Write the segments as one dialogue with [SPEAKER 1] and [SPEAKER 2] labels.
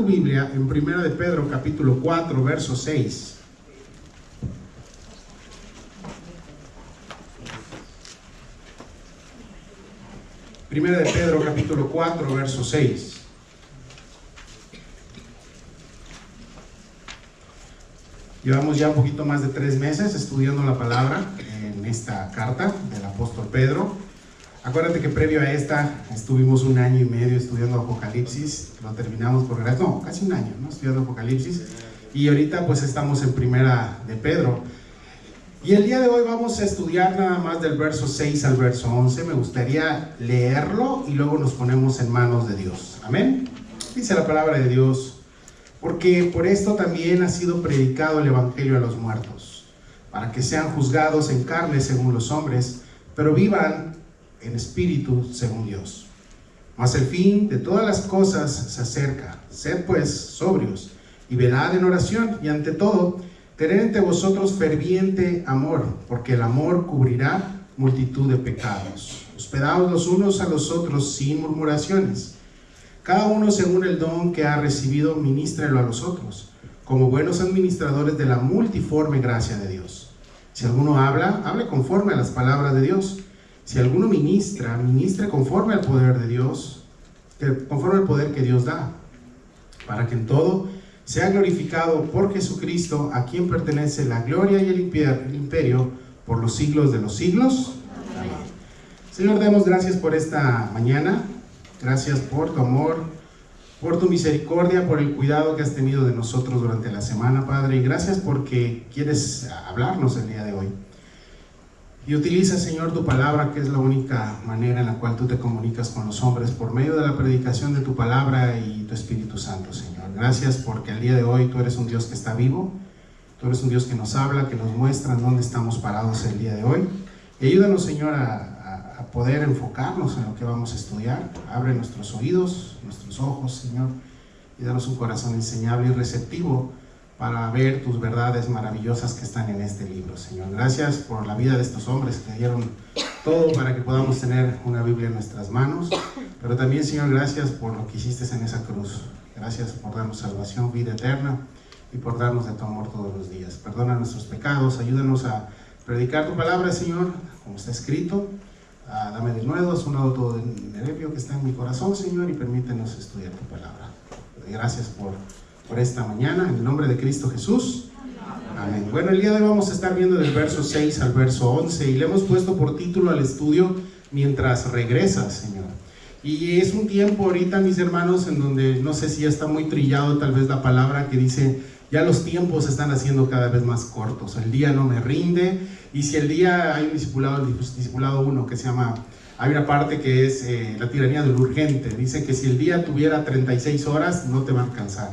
[SPEAKER 1] Biblia en 1 de Pedro capítulo 4, verso 6. Primera de Pedro capítulo 4, verso 6. Llevamos ya un poquito más de 3 meses estudiando la palabra en esta carta del apóstol Pedro. Acuérdate que previo a esta estuvimos 1 año y medio estudiando Apocalipsis. Lo terminamos por gracia, no, casi 1 año, ¿no? Estudiando Apocalipsis. Y ahorita pues estamos en Primera de Pedro. Y el día de hoy vamos a estudiar nada más del verso 6 al verso 11. Me gustaría leerlo y luego nos ponemos en manos de Dios. Amén. Dice la palabra de Dios: porque por esto también ha sido predicado el evangelio a los muertos, para que sean juzgados en carne según los hombres, pero vivan en espíritu según Dios. Mas el fin de todas las cosas se acerca. Sed pues sobrios y velad en oración, y ante todo tened entre vosotros ferviente amor, porque el amor cubrirá multitud de pecados. Hospedaos los unos a los otros sin murmuraciones. Cada uno según el don que ha recibido, ministrelo a los otros, como buenos administradores de la multiforme gracia de Dios. Si alguno habla, hable conforme a las palabras de Dios. Si alguno ministra, ministre conforme al poder de Dios, conforme al poder que Dios da, para que en todo sea glorificado por Jesucristo, a quien pertenece la gloria y el imperio por los siglos de los siglos. Amén. Señor, damos gracias por esta mañana. Gracias por tu amor, por tu misericordia, por el cuidado que has tenido de nosotros durante la semana, Padre. Y gracias porque quieres hablarnos el día de hoy. Y utiliza, Señor, tu palabra, que es la única manera en la cual tú te comunicas con los hombres, por medio de la predicación de tu palabra y tu Espíritu Santo, Señor. Gracias porque el día de hoy tú eres un Dios que está vivo, tú eres un Dios que nos habla, que nos muestra en dónde estamos parados el día de hoy. Y ayúdanos, Señor, a poder enfocarnos en lo que vamos a estudiar. Abre nuestros oídos, nuestros ojos, Señor, y danos un corazón enseñable y receptivo para ver tus verdades maravillosas que están en este libro, Señor. Gracias por la vida de estos hombres que dieron todo para que podamos tener una Biblia en nuestras manos, pero también, Señor, gracias por lo que hiciste en esa cruz. Gracias por darnos salvación, vida eterna, y por darnos de tu amor todos los días. Perdona nuestros pecados, ayúdanos a predicar tu palabra, Señor, como está escrito. Dame de nuevo, es un auto de nervio que está en mi corazón, Señor, y permítenos estudiar tu palabra. Gracias por esta mañana, en el nombre de Cristo Jesús. Amén. Bueno, el día de hoy vamos a estar viendo del verso 6 al verso 11, y le hemos puesto por título al estudio: Mientras regresas, Señor. Y es un tiempo ahorita, mis hermanos, en donde no sé si ya está muy trillado tal vez la palabra que dice: ya los tiempos se están haciendo cada vez más cortos, el día no me rinde. Y si el día, hay un discipulado 1 que se llama, hay una parte que es la tiranía del urgente. Dice que si el día tuviera 36 horas no te va a alcanzar.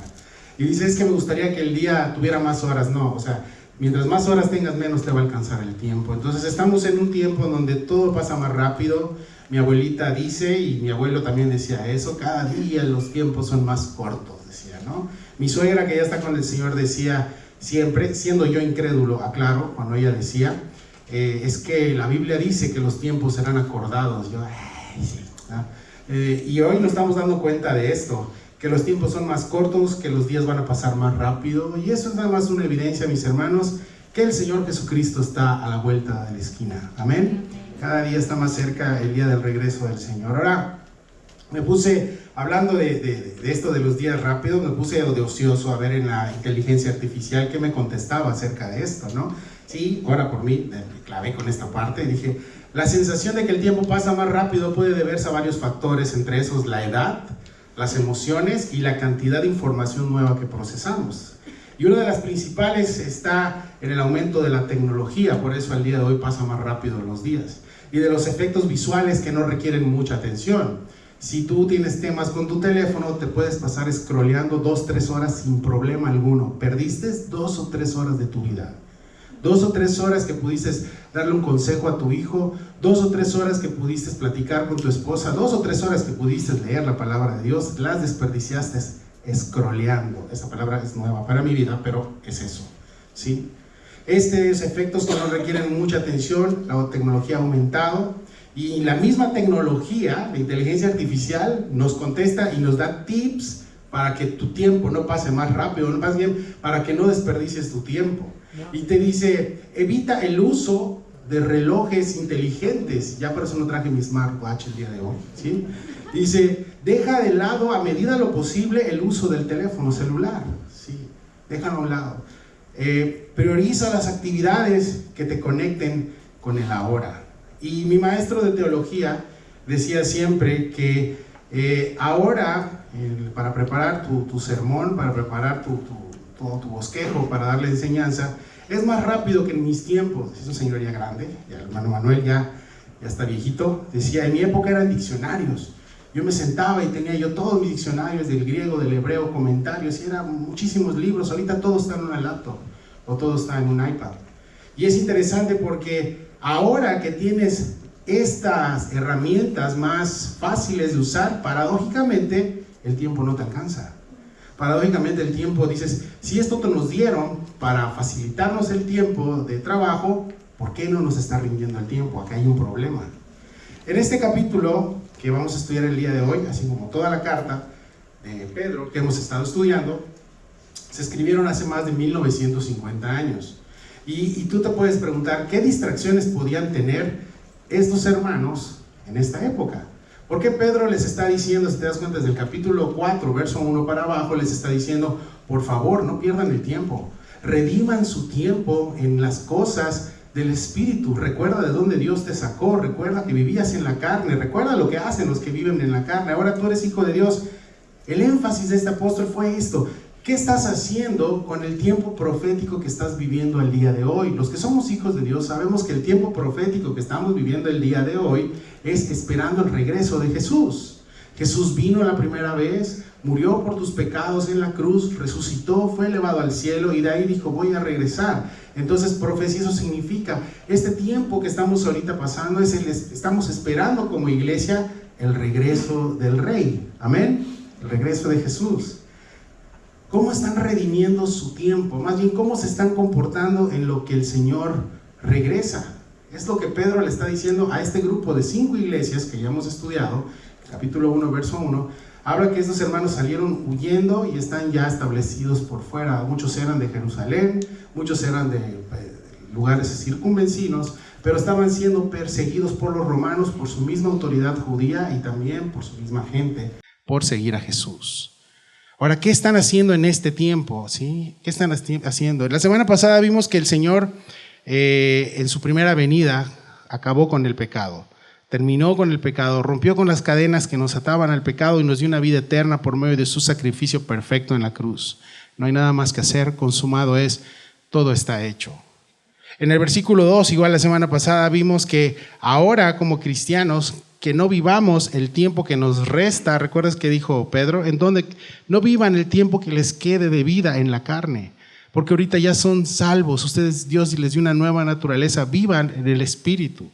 [SPEAKER 1] Y dice: es que me gustaría que el día tuviera más horas. No, o sea, mientras más horas tengas, menos te va a alcanzar el tiempo. Entonces estamos en un tiempo donde todo pasa más rápido. Mi abuelita dice, y mi abuelo también decía eso: cada día los tiempos son más cortos, decía, ¿no? Mi suegra, que ya está con el Señor, decía siempre, siendo yo incrédulo, aclaro, cuando ella decía, es que la Biblia dice que los tiempos serán acordados. Yo, sí, ¿no? Y hoy nos estamos dando cuenta de esto, que los tiempos son más cortos, que los días van a pasar más rápido, y eso es nada más una evidencia, mis hermanos, que el Señor Jesucristo está a la vuelta de la esquina. Amén. Cada día está más cerca el día del regreso del Señor. Ahora, me puse, hablando de esto de los días rápidos, me puse de ocioso a ver en la inteligencia artificial qué me contestaba acerca de esto, ¿no? Sí, ora por mí, me clavé con esta parte y dije: la sensación de que el tiempo pasa más rápido puede deberse a varios factores, entre esos la edad, las emociones y la cantidad de información nueva que procesamos. Y una de las principales está en el aumento de la tecnología, por eso al día de hoy pasa más rápido los días, y de los efectos visuales que no requieren mucha atención. Si tú tienes temas con tu teléfono, te puedes pasar scrolleando 2-3 horas sin problema alguno. Perdiste 2 o 3 horas de tu vida. 2 o 3 horas que pudiste darle un consejo a tu hijo, 2 o 3 horas que pudiste platicar con tu esposa, 2 o 3 horas que pudiste leer la palabra de Dios, las desperdiciaste scrolleando. Esa palabra es nueva para mi vida, pero es eso, ¿sí? Estos efectos que no requieren mucha atención, la tecnología ha aumentado, y la misma tecnología, la inteligencia artificial, nos contesta y nos da tips para que tu tiempo no pase más rápido, más bien para que no desperdicies tu tiempo. Y te dice, evita el uso de relojes inteligentes. Ya por eso no traje mi smartwatch el día de hoy, ¿sí? Dice, deja de lado a medida de lo posible el uso del teléfono celular, ¿sí? Déjalo a un lado. Prioriza las actividades que te conecten con el ahora. Y mi maestro de teología decía siempre que ahora, para preparar tu sermón, para preparar todo tu bosquejo, para darle enseñanza, es más rápido que en mis tiempos. Es un señor ya grande, ya el hermano Manuel ya está viejito. Decía, en mi época eran diccionarios. Yo me sentaba y tenía yo todos mis diccionarios del griego, del hebreo, comentarios, y eran muchísimos libros. Ahorita todo está en una laptop o todo está en un iPad. Y es interesante porque ahora que tienes estas herramientas más fáciles de usar, paradójicamente el tiempo no te alcanza. Paradójicamente el tiempo, dices, si esto te nos dieron para facilitarnos el tiempo de trabajo, ¿por qué no nos está rindiendo el tiempo? Acá hay un problema. En este capítulo que vamos a estudiar el día de hoy, así como toda la carta de Pedro que hemos estado estudiando, se escribieron hace más de 1950 años. Y tú te puedes preguntar, ¿qué distracciones podían tener estos hermanos en esta época? Porque Pedro les está diciendo, si te das cuenta, desde el capítulo 4, verso 1 para abajo, les está diciendo, por favor, no pierdan el tiempo, rediman su tiempo en las cosas del Espíritu. Recuerda de dónde Dios te sacó, recuerda que vivías en la carne, recuerda lo que hacen los que viven en la carne, ahora tú eres hijo de Dios. El énfasis de este apóstol fue esto: ¿qué estás haciendo con el tiempo profético que estás viviendo el día de hoy? Los que somos hijos de Dios sabemos que el tiempo profético que estamos viviendo el día de hoy es esperando el regreso de Jesús. Jesús vino la primera vez, murió por tus pecados en la cruz, resucitó, fue elevado al cielo y de ahí dijo, voy a regresar. Entonces, profecía, eso significa, este tiempo que estamos ahorita pasando, estamos esperando como iglesia el regreso del Rey. Amén. El regreso de Jesús. ¿Cómo están redimiendo su tiempo? Más bien, ¿cómo se están comportando en lo que el Señor regresa? Es lo que Pedro le está diciendo a este grupo de 5 iglesias que ya hemos estudiado. Capítulo 1, verso 1. Habla que estos hermanos salieron huyendo y están ya establecidos por fuera. Muchos eran de Jerusalén, muchos eran de lugares circunvecinos, pero estaban siendo perseguidos por los romanos, por su misma autoridad judía y también por su misma gente, por seguir a Jesús. Ahora, ¿qué están haciendo en este tiempo? ¿Sí? ¿Qué están haciendo? La semana pasada vimos que el Señor, en su primera venida, acabó con el pecado. Terminó con el pecado, rompió con las cadenas que nos ataban al pecado y nos dio una vida eterna por medio de su sacrificio perfecto en la cruz. No hay nada más que hacer, consumado es, todo está hecho. En el versículo 2, igual la semana pasada, vimos que ahora como cristianos, que no vivamos el tiempo que nos resta, ¿recuerdas que dijo Pedro? En donde no vivan el tiempo que les quede de vida en la carne, porque ahorita ya son salvos, ustedes, Dios les dio una nueva naturaleza, vivan en el Espíritu.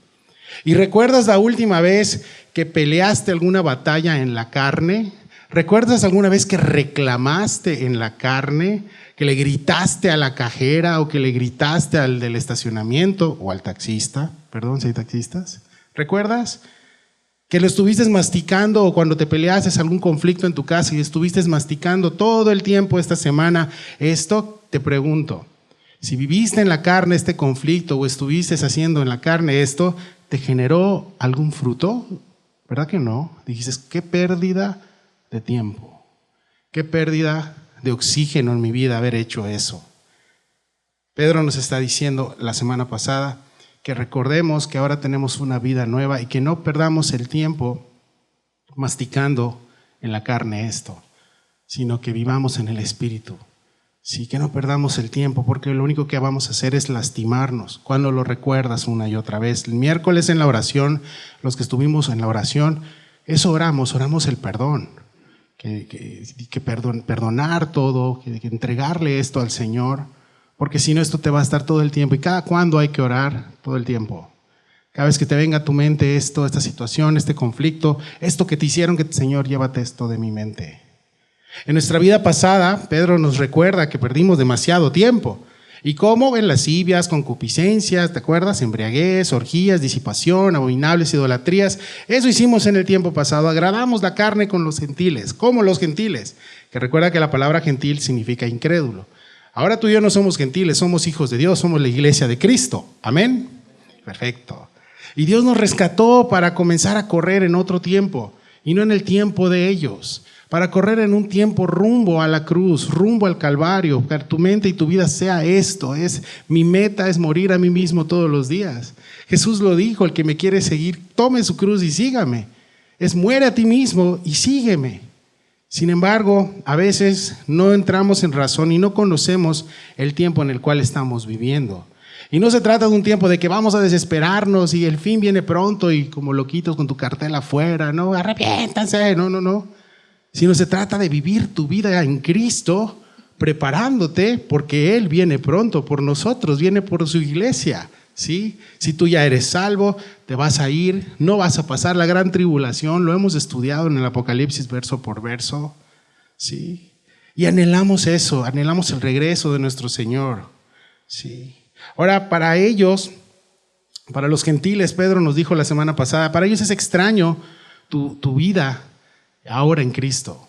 [SPEAKER 1] ¿Y recuerdas la última vez que peleaste alguna batalla en la carne? ¿Recuerdas alguna vez que reclamaste en la carne? ¿Que le gritaste a la cajera o que le gritaste al del estacionamiento o al taxista? Perdón si hay taxistas. ¿Recuerdas? Que lo estuviste masticando o cuando te peleaste algún conflicto en tu casa y estuviste masticando todo el tiempo esta semana. Esto te pregunto, si viviste en la carne este conflicto o estuviste haciendo en la carne esto, ¿te generó algún fruto? ¿Verdad que no? Dijiste, qué pérdida de tiempo, qué pérdida de oxígeno en mi vida haber hecho eso. Pedro nos está diciendo la semana pasada que recordemos que ahora tenemos una vida nueva y que no perdamos el tiempo masticando en la carne esto, sino que vivamos en el Espíritu. Sí, que no perdamos el tiempo, porque lo único que vamos a hacer es lastimarnos. Cuando lo recuerdas una y otra vez. El miércoles en la oración, los que estuvimos en la oración, eso oramos el perdón. Perdonar todo, que entregarle esto al Señor, porque si no esto te va a estar todo el tiempo. ¿Y cada cuándo hay que orar? Todo el tiempo. Cada vez que te venga a tu mente esto, esta situación, este conflicto, esto que te hicieron, que Señor, llévate esto de mi mente. En nuestra vida pasada, Pedro nos recuerda que perdimos demasiado tiempo. ¿Y cómo? En lascivias, concupiscencias, ¿te acuerdas? Embriaguez, orgías, disipación, abominables idolatrías. Eso hicimos en el tiempo pasado. Agradamos la carne con los gentiles. ¿Cómo los gentiles? Que recuerda que la palabra gentil significa incrédulo. Ahora tú y yo no somos gentiles, somos hijos de Dios, somos la iglesia de Cristo. Amén. Perfecto. Y Dios nos rescató para comenzar a correr en otro tiempo y no en el tiempo de ellos. Para correr en un tiempo rumbo a la cruz, rumbo al Calvario, que tu mente y tu vida sea esto. Mi meta es morir a mí mismo todos los días. Jesús lo dijo, el que me quiere seguir, tome su cruz y sígame. Muere a ti mismo y sígueme. Sin embargo, a veces no entramos en razón y no conocemos el tiempo en el cual estamos viviendo. Y no se trata de un tiempo de que vamos a desesperarnos y el fin viene pronto y como loquitos con tu cartel afuera, no, arrepiéntanse, no. Sino se trata de vivir tu vida en Cristo, preparándote porque Él viene pronto por nosotros, viene por su iglesia, ¿sí? Si tú ya eres salvo, te vas a ir, no vas a pasar la gran tribulación, lo hemos estudiado en el Apocalipsis verso por verso, ¿sí? Y anhelamos eso, anhelamos el regreso de nuestro Señor, ¿sí? Ahora, para ellos, para los gentiles, Pedro nos dijo la semana pasada, para ellos es extraño tu vida ahora en Cristo.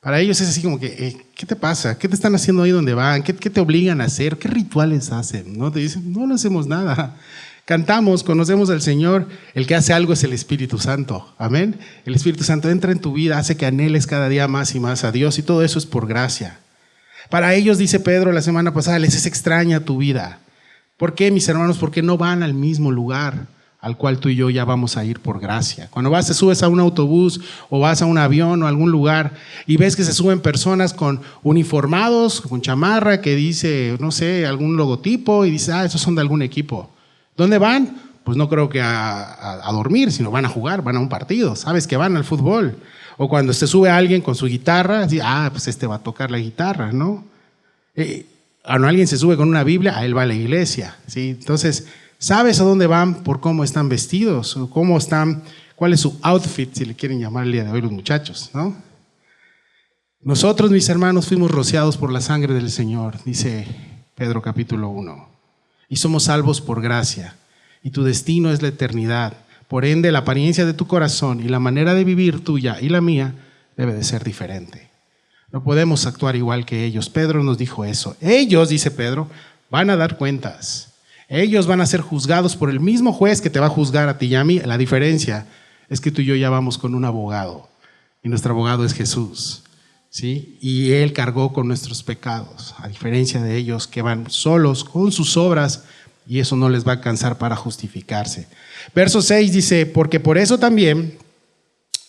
[SPEAKER 1] Para ellos es así como que, ¿qué te pasa? ¿Qué te están haciendo ahí donde van? ¿Qué te obligan a hacer? ¿Qué rituales hacen? ¿No? Te dicen, no hacemos nada. Cantamos, conocemos al Señor. El que hace algo es el Espíritu Santo. Amén. El Espíritu Santo entra en tu vida, hace que anheles cada día más y más a Dios y todo eso es por gracia. Para ellos, dice Pedro la semana pasada, les es extraña tu vida. ¿Por qué, mis hermanos? Porque no van al mismo lugar al cual tú y yo ya vamos a ir por gracia. Cuando te subes a un autobús o vas a un avión o a algún lugar y ves que se suben personas con uniformados, con chamarra que dice, no sé, algún logotipo y dices, esos son de algún equipo. ¿Dónde van? Pues no creo que a dormir, sino van a jugar, van a un partido, sabes que van al fútbol. O cuando se sube alguien con su guitarra, dice, pues este va a tocar la guitarra, ¿no? Cuando alguien se sube con una Biblia, a él va a la iglesia, ¿sí? Entonces, ¿sabes a dónde van por cómo están vestidos? O cómo están, cuál es su outfit, si le quieren llamar el día de hoy los muchachos, ¿no? Nosotros, mis hermanos, fuimos rociados por la sangre del Señor, dice Pedro capítulo 1. Y somos salvos por gracia. Y tu destino es la eternidad. Por ende, la apariencia de tu corazón y la manera de vivir tuya y la mía debe de ser diferente. No podemos actuar igual que ellos. Pedro nos dijo eso. Ellos, dice Pedro, van a dar cuentas. Ellos van a ser juzgados por el mismo juez que te va a juzgar a ti y a mí. La diferencia es que tú y yo ya vamos con un abogado y nuestro abogado es Jesús, ¿sí? Y Él cargó con nuestros pecados, a diferencia de ellos que van solos con sus obras y eso no les va a alcanzar para justificarse. Verso 6 dice, porque por eso también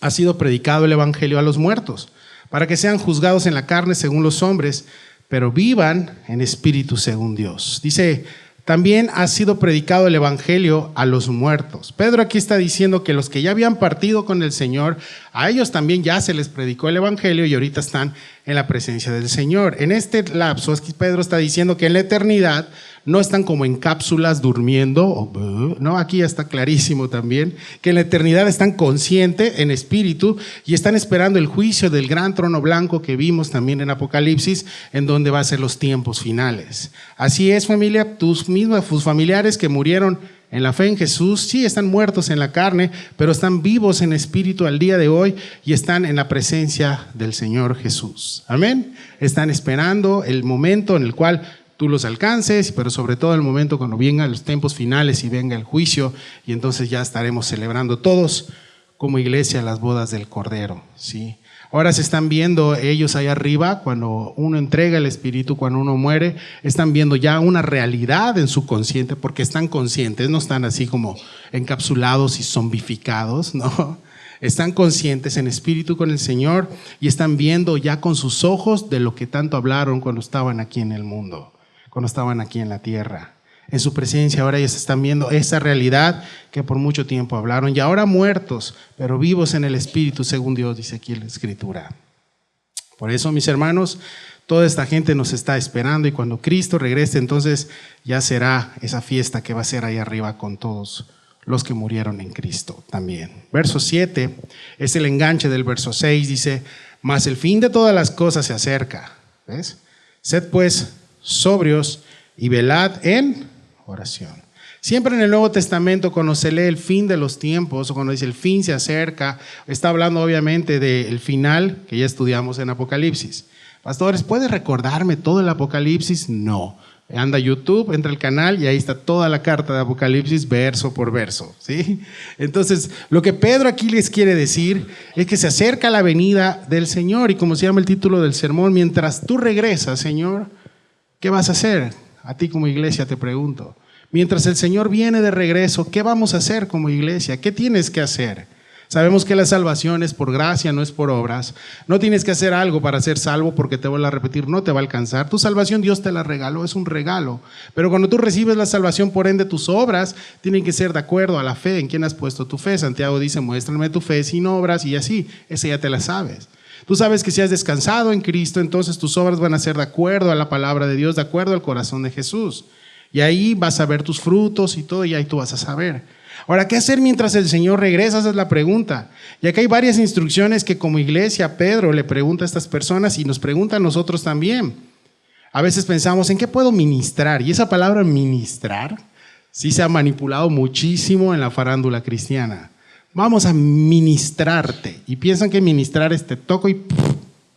[SPEAKER 1] ha sido predicado el evangelio a los muertos, para que sean juzgados en la carne según los hombres, pero vivan en espíritu según Dios. Dice, también ha sido predicado el evangelio a los muertos. Pedro aquí está diciendo que los que ya habían partido con el Señor, a ellos también ya se les predicó el evangelio y ahorita están en la presencia del Señor. En este lapso es que Pedro está diciendo que en la eternidad no están como en cápsulas durmiendo, no, aquí ya está clarísimo también, que en la eternidad están conscientes en espíritu y están esperando el juicio del gran trono blanco que vimos también en Apocalipsis, en donde va a ser los tiempos finales. Así es, familia, tus familiares que murieron en la fe en Jesús, sí están muertos en la carne, pero están vivos en espíritu al día de hoy y están en la presencia del Señor Jesús. Amén. Están esperando el momento en el cual tú los alcances, pero sobre todo el momento cuando vengan los tiempos finales y venga el juicio, y entonces ya estaremos celebrando todos como iglesia las bodas del Cordero, ¿sí? Ahora se están viendo ellos allá arriba, cuando uno entrega el Espíritu, cuando uno muere, están viendo ya una realidad en su consciente, porque están conscientes, no están así como encapsulados y zombificados, ¿no? Están conscientes en espíritu con el Señor y están viendo ya con sus ojos de lo que tanto hablaron cuando estaban aquí en el mundo, cuando estaban aquí en la tierra. En su presencia ahora ellos están viendo esa realidad que por mucho tiempo hablaron y ahora muertos, pero vivos en el Espíritu, según Dios dice aquí en la Escritura. Por eso, mis hermanos, toda esta gente nos está esperando y cuando Cristo regrese, entonces ya será esa fiesta que va a ser ahí arriba con todos los que murieron en Cristo también. Verso 7 es el enganche del verso 6, dice, mas el fin de todas las cosas se acerca. ¿Ves? Sed pues sobrios y velad en oración. Siempre en el Nuevo Testamento, cuando se lee el fin de los tiempos, o cuando dice el fin se acerca, está hablando obviamente del final que ya estudiamos en Apocalipsis. Pastores, ¿puedes recordarme todo el Apocalipsis? No. Anda a YouTube, entra al canal y ahí está toda la carta de Apocalipsis verso por verso, ¿sí? Entonces, lo que Pedro aquí les quiere decir es que se acerca la venida del Señor, y como se llama el título del sermón, mientras tú regresas, Señor, ¿qué vas a hacer? A ti como iglesia te pregunto. Mientras el Señor viene de regreso, ¿qué vamos a hacer como iglesia? ¿Qué tienes que hacer? Sabemos que la salvación es por gracia, no es por obras. No tienes que hacer algo para ser salvo, porque te vuelvo a repetir, no te va a alcanzar. Tu salvación Dios te la regaló, es un regalo. Pero cuando tú recibes la salvación, por ende tus obras tienen que ser de acuerdo a la fe en quien has puesto tu fe. Santiago dice, muéstrame tu fe sin obras, y así, esa ya te la sabes. Tú sabes que si has descansado en Cristo, entonces tus obras van a ser de acuerdo a la palabra de Dios, de acuerdo al corazón de Jesús. Y ahí vas a ver tus frutos y todo, y ahí tú vas a saber. Ahora, ¿qué hacer mientras el Señor regresa? Esa es la pregunta. Y acá hay varias instrucciones que como iglesia Pedro le pregunta a estas personas y nos pregunta a nosotros también. A veces pensamos, ¿en qué puedo ministrar? Y esa palabra ministrar sí se ha manipulado muchísimo en la farándula cristiana. Vamos a ministrarte. Y piensan que ministrar es te toco y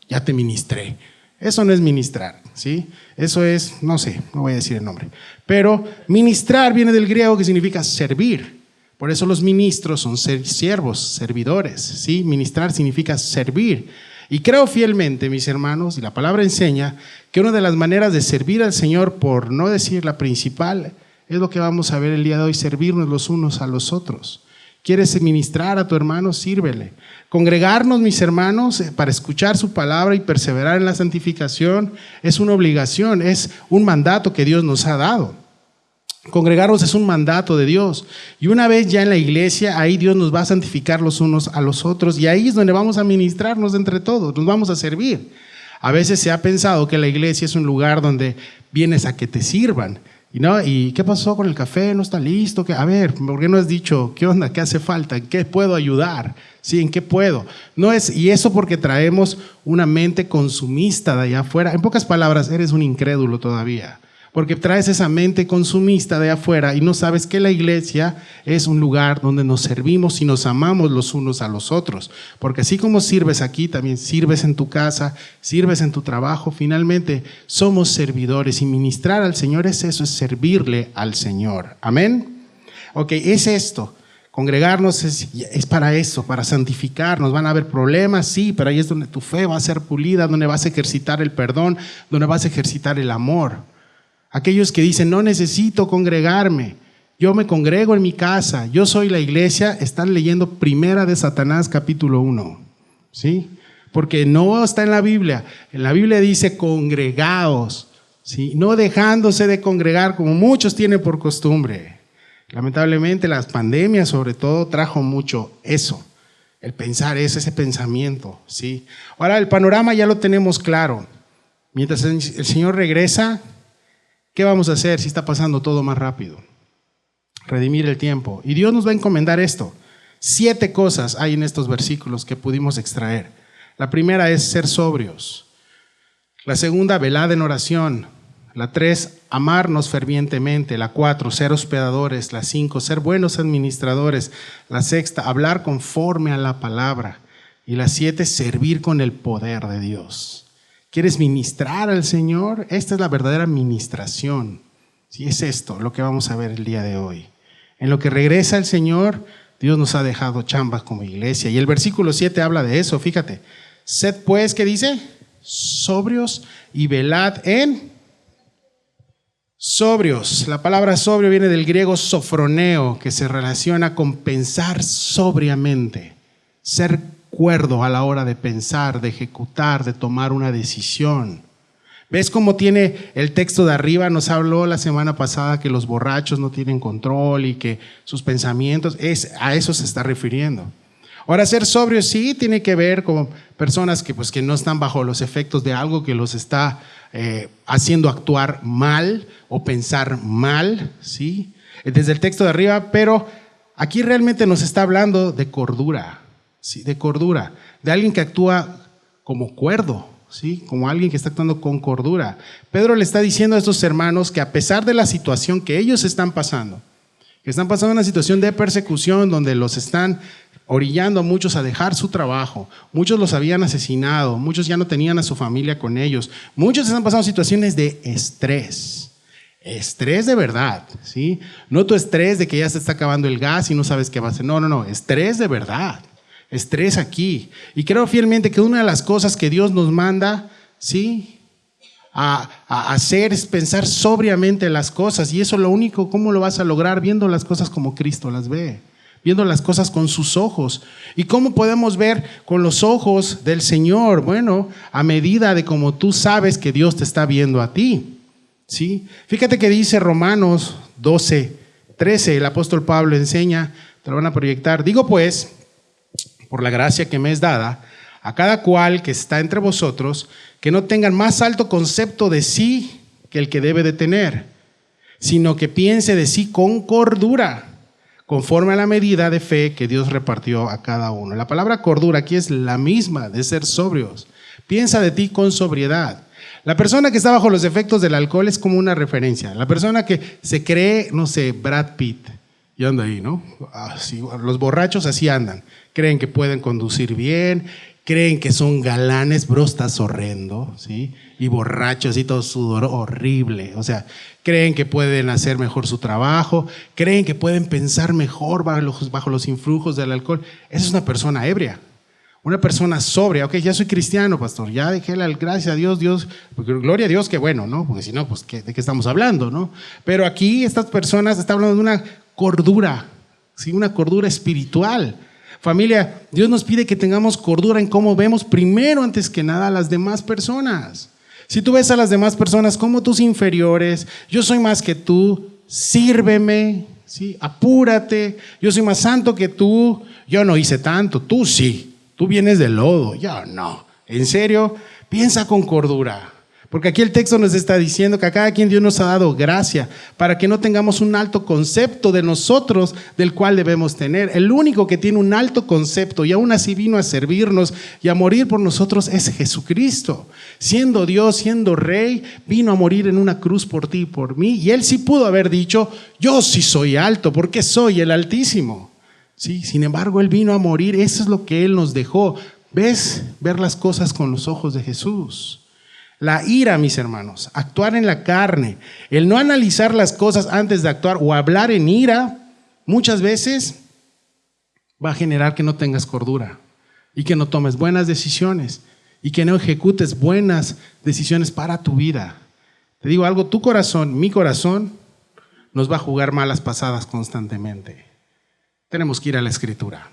[SPEAKER 1] ya te ministré. Eso no es ministrar, ¿sí? Eso es, no sé, no voy a decir el nombre. Pero ministrar viene del griego, que significa servir. Por eso los ministros son siervos, servidores, ¿sí? Ministrar significa servir. Y creo fielmente, mis hermanos, y la palabra enseña, que una de las maneras de servir al Señor, por no decir la principal, es lo que vamos a ver el día de hoy, servirnos los unos a los otros. ¿Quieres ministrar a tu hermano? Sírvele. Congregarnos, mis hermanos, para escuchar su palabra y perseverar en la santificación es una obligación, es un mandato que Dios nos ha dado. Congregarnos es un mandato de Dios. Y una vez ya en la iglesia, ahí Dios nos va a santificar los unos a los otros, y ahí es donde vamos a ministrarnos entre todos, nos vamos a servir. A veces se ha pensado que la iglesia es un lugar donde vienes a que te sirvan. ¿Y qué pasó con el café? ¿No está listo? A ver, ¿por qué no has dicho qué onda? ¿Qué hace falta? ¿En qué puedo ayudar? ¿Sí? ¿En qué puedo? No es, y eso porque traemos una mente consumista de allá afuera. En pocas palabras, eres un incrédulo todavía. Porque traes esa mente consumista de afuera y no sabes que la iglesia es un lugar donde nos servimos y nos amamos los unos a los otros. Porque así como sirves aquí, también sirves en tu casa, sirves en tu trabajo. Finalmente, somos servidores, y ministrar al Señor es eso, es servirle al Señor. Amén. Ok, es esto. Congregarnos es para eso, para santificarnos. Van a haber problemas, sí, pero ahí es donde tu fe va a ser pulida, donde vas a ejercitar el perdón, donde vas a ejercitar el amor. Aquellos que dicen, no necesito congregarme, yo me congrego en mi casa, yo soy la iglesia, están leyendo Primera de Satanás capítulo 1, ¿sí? Porque no está en la Biblia dice congregaos, ¿sí? No dejándose de congregar como muchos tienen por costumbre. Lamentablemente las pandemias sobre todo trajo mucho eso, el pensar eso, ese pensamiento, ¿sí? Ahora el panorama ya lo tenemos claro. Mientras el Señor regresa, ¿qué vamos a hacer si está pasando todo más rápido? Redimir el tiempo. Y Dios nos va a encomendar esto. 7 cosas hay en estos versículos que pudimos extraer. La primera es ser sobrios. La segunda, velad en oración. La 3, amarnos fervientemente. La 4, ser hospedadores. La 5, ser buenos administradores. La 6, hablar conforme a la palabra. Y la 7, servir con el poder de Dios. ¿Quieres ministrar al Señor? Esta es la verdadera ministración. Sí, es esto lo que vamos a ver el día de hoy. En lo que regresa el Señor, Dios nos ha dejado chambas como iglesia. Y el versículo 7 habla de eso, fíjate. Sed pues, ¿qué dice? Sobrios y velad en sobrios. La palabra sobrio viene del griego sofroneo, que se relaciona con pensar sobriamente, ser cuerdo a la hora de pensar, de ejecutar, de tomar una decisión. ¿Ves cómo tiene el texto de arriba? Nos habló la semana pasada que los borrachos no tienen control y que sus pensamientos, a eso se está refiriendo. Ahora, ser sobrio sí tiene que ver con personas que no están bajo los efectos de algo que los está haciendo actuar mal o pensar mal, ¿sí? Desde el texto de arriba, pero aquí realmente nos está hablando de cordura. Sí, de cordura, de alguien que actúa como cuerdo, ¿sí? Como alguien que está actuando con cordura. Pedro le está diciendo a estos hermanos que a pesar de la situación que ellos están pasando, que están pasando una situación de persecución donde los están orillando a muchos a dejar su trabajo, muchos los habían asesinado, muchos ya no tenían a su familia con ellos, muchos están pasando situaciones de estrés de verdad, ¿sí? No tu estrés de que ya se está acabando el gas y no sabes qué va a hacer, no, estrés de verdad, estrés aquí. Y creo fielmente que una de las cosas que Dios nos manda, ¿sí?, a hacer es pensar sobriamente las cosas, y eso lo único, ¿cómo lo vas a lograr? Viendo las cosas como Cristo las ve, viendo las cosas con sus ojos. ¿Y cómo podemos ver con los ojos del Señor? Bueno, a medida de como tú sabes que Dios te está viendo a ti, ¿sí? Fíjate que dice Romanos 12:13, el apóstol Pablo enseña, te lo van a proyectar. Digo pues, por la gracia que me es dada, a cada cual que está entre vosotros, que no tengan más alto concepto de sí que el que debe de tener, sino que piense de sí con cordura, conforme a la medida de fe que Dios repartió a cada uno. La palabra cordura aquí es la misma de ser sobrios. Piensa de ti con sobriedad. La persona que está bajo los efectos del alcohol es como una referencia. La persona que se cree, no sé, Brad Pitt, y anda ahí, ¿no? Así, los borrachos así andan. Creen que pueden conducir bien, creen que son galanes, bro, estás horrendo, ¿sí? Y borrachos y todo sudor horrible. O sea, creen que pueden hacer mejor su trabajo, creen que pueden pensar mejor bajo los influjos del alcohol. Esa es una persona ebria, una persona sobria. Ok, ya soy cristiano, pastor, ya dejé la gracia a Dios, porque gloria a Dios, que bueno, ¿no? Porque si no, pues ¿de qué estamos hablando, no? Pero aquí estas personas están hablando de una cordura, ¿sí? Una cordura espiritual. Familia, Dios nos pide que tengamos cordura en cómo vemos primero, antes que nada, a las demás personas. Si tú ves a las demás personas como tus inferiores, yo soy más que tú, sírveme, ¿sí? Apúrate, yo soy más santo que tú, yo no hice tanto, tú sí, tú vienes del lodo, yo no. En serio, piensa con cordura. Porque aquí el texto nos está diciendo que a cada quien Dios nos ha dado gracia para que no tengamos un alto concepto de nosotros del cual debemos tener. El único que tiene un alto concepto y aún así vino a servirnos y a morir por nosotros es Jesucristo. Siendo Dios, siendo Rey, vino a morir en una cruz por ti y por mí. Y Él sí pudo haber dicho, yo sí soy alto porque soy el Altísimo. ¿Sí? Sin embargo, Él vino a morir. Eso es lo que Él nos dejó. ¿Ves? Ver las cosas con los ojos de Jesús. La ira, mis hermanos, actuar en la carne, el no analizar las cosas antes de actuar o hablar en ira, muchas veces va a generar que no tengas cordura y que no tomes buenas decisiones y que no ejecutes buenas decisiones para tu vida. Te digo algo, tu corazón, mi corazón, nos va a jugar malas pasadas constantemente. Tenemos que ir a la Escritura,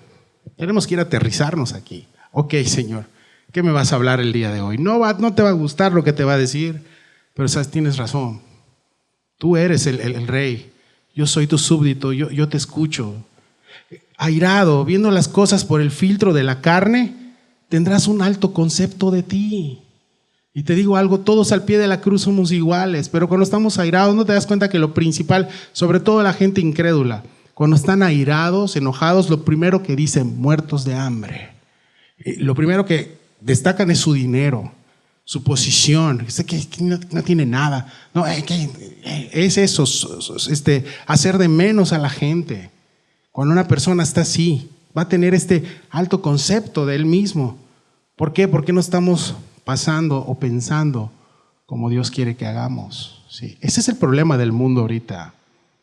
[SPEAKER 1] tenemos que ir a aterrizarnos aquí. Ok, Señor, ¿qué me vas a hablar el día de hoy? No te va a gustar lo que te va a decir, pero sabes, tienes razón. Tú eres el rey, yo soy tu súbdito, yo te escucho. Airado, viendo las cosas por el filtro de la carne, tendrás un alto concepto de ti. Y te digo algo, todos al pie de la cruz somos iguales, pero cuando estamos airados no te das cuenta que lo principal, sobre todo la gente incrédula, cuando están airados, enojados, lo primero que dicen, muertos de hambre. Lo primero que destacan es su dinero, su posición, que no tiene nada. No, es eso, hacer de menos a la gente. Cuando una persona está así, va a tener este alto concepto de él mismo. ¿Por qué? Porque no estamos pasando o pensando como Dios quiere que hagamos. Sí. Ese es el problema del mundo ahorita.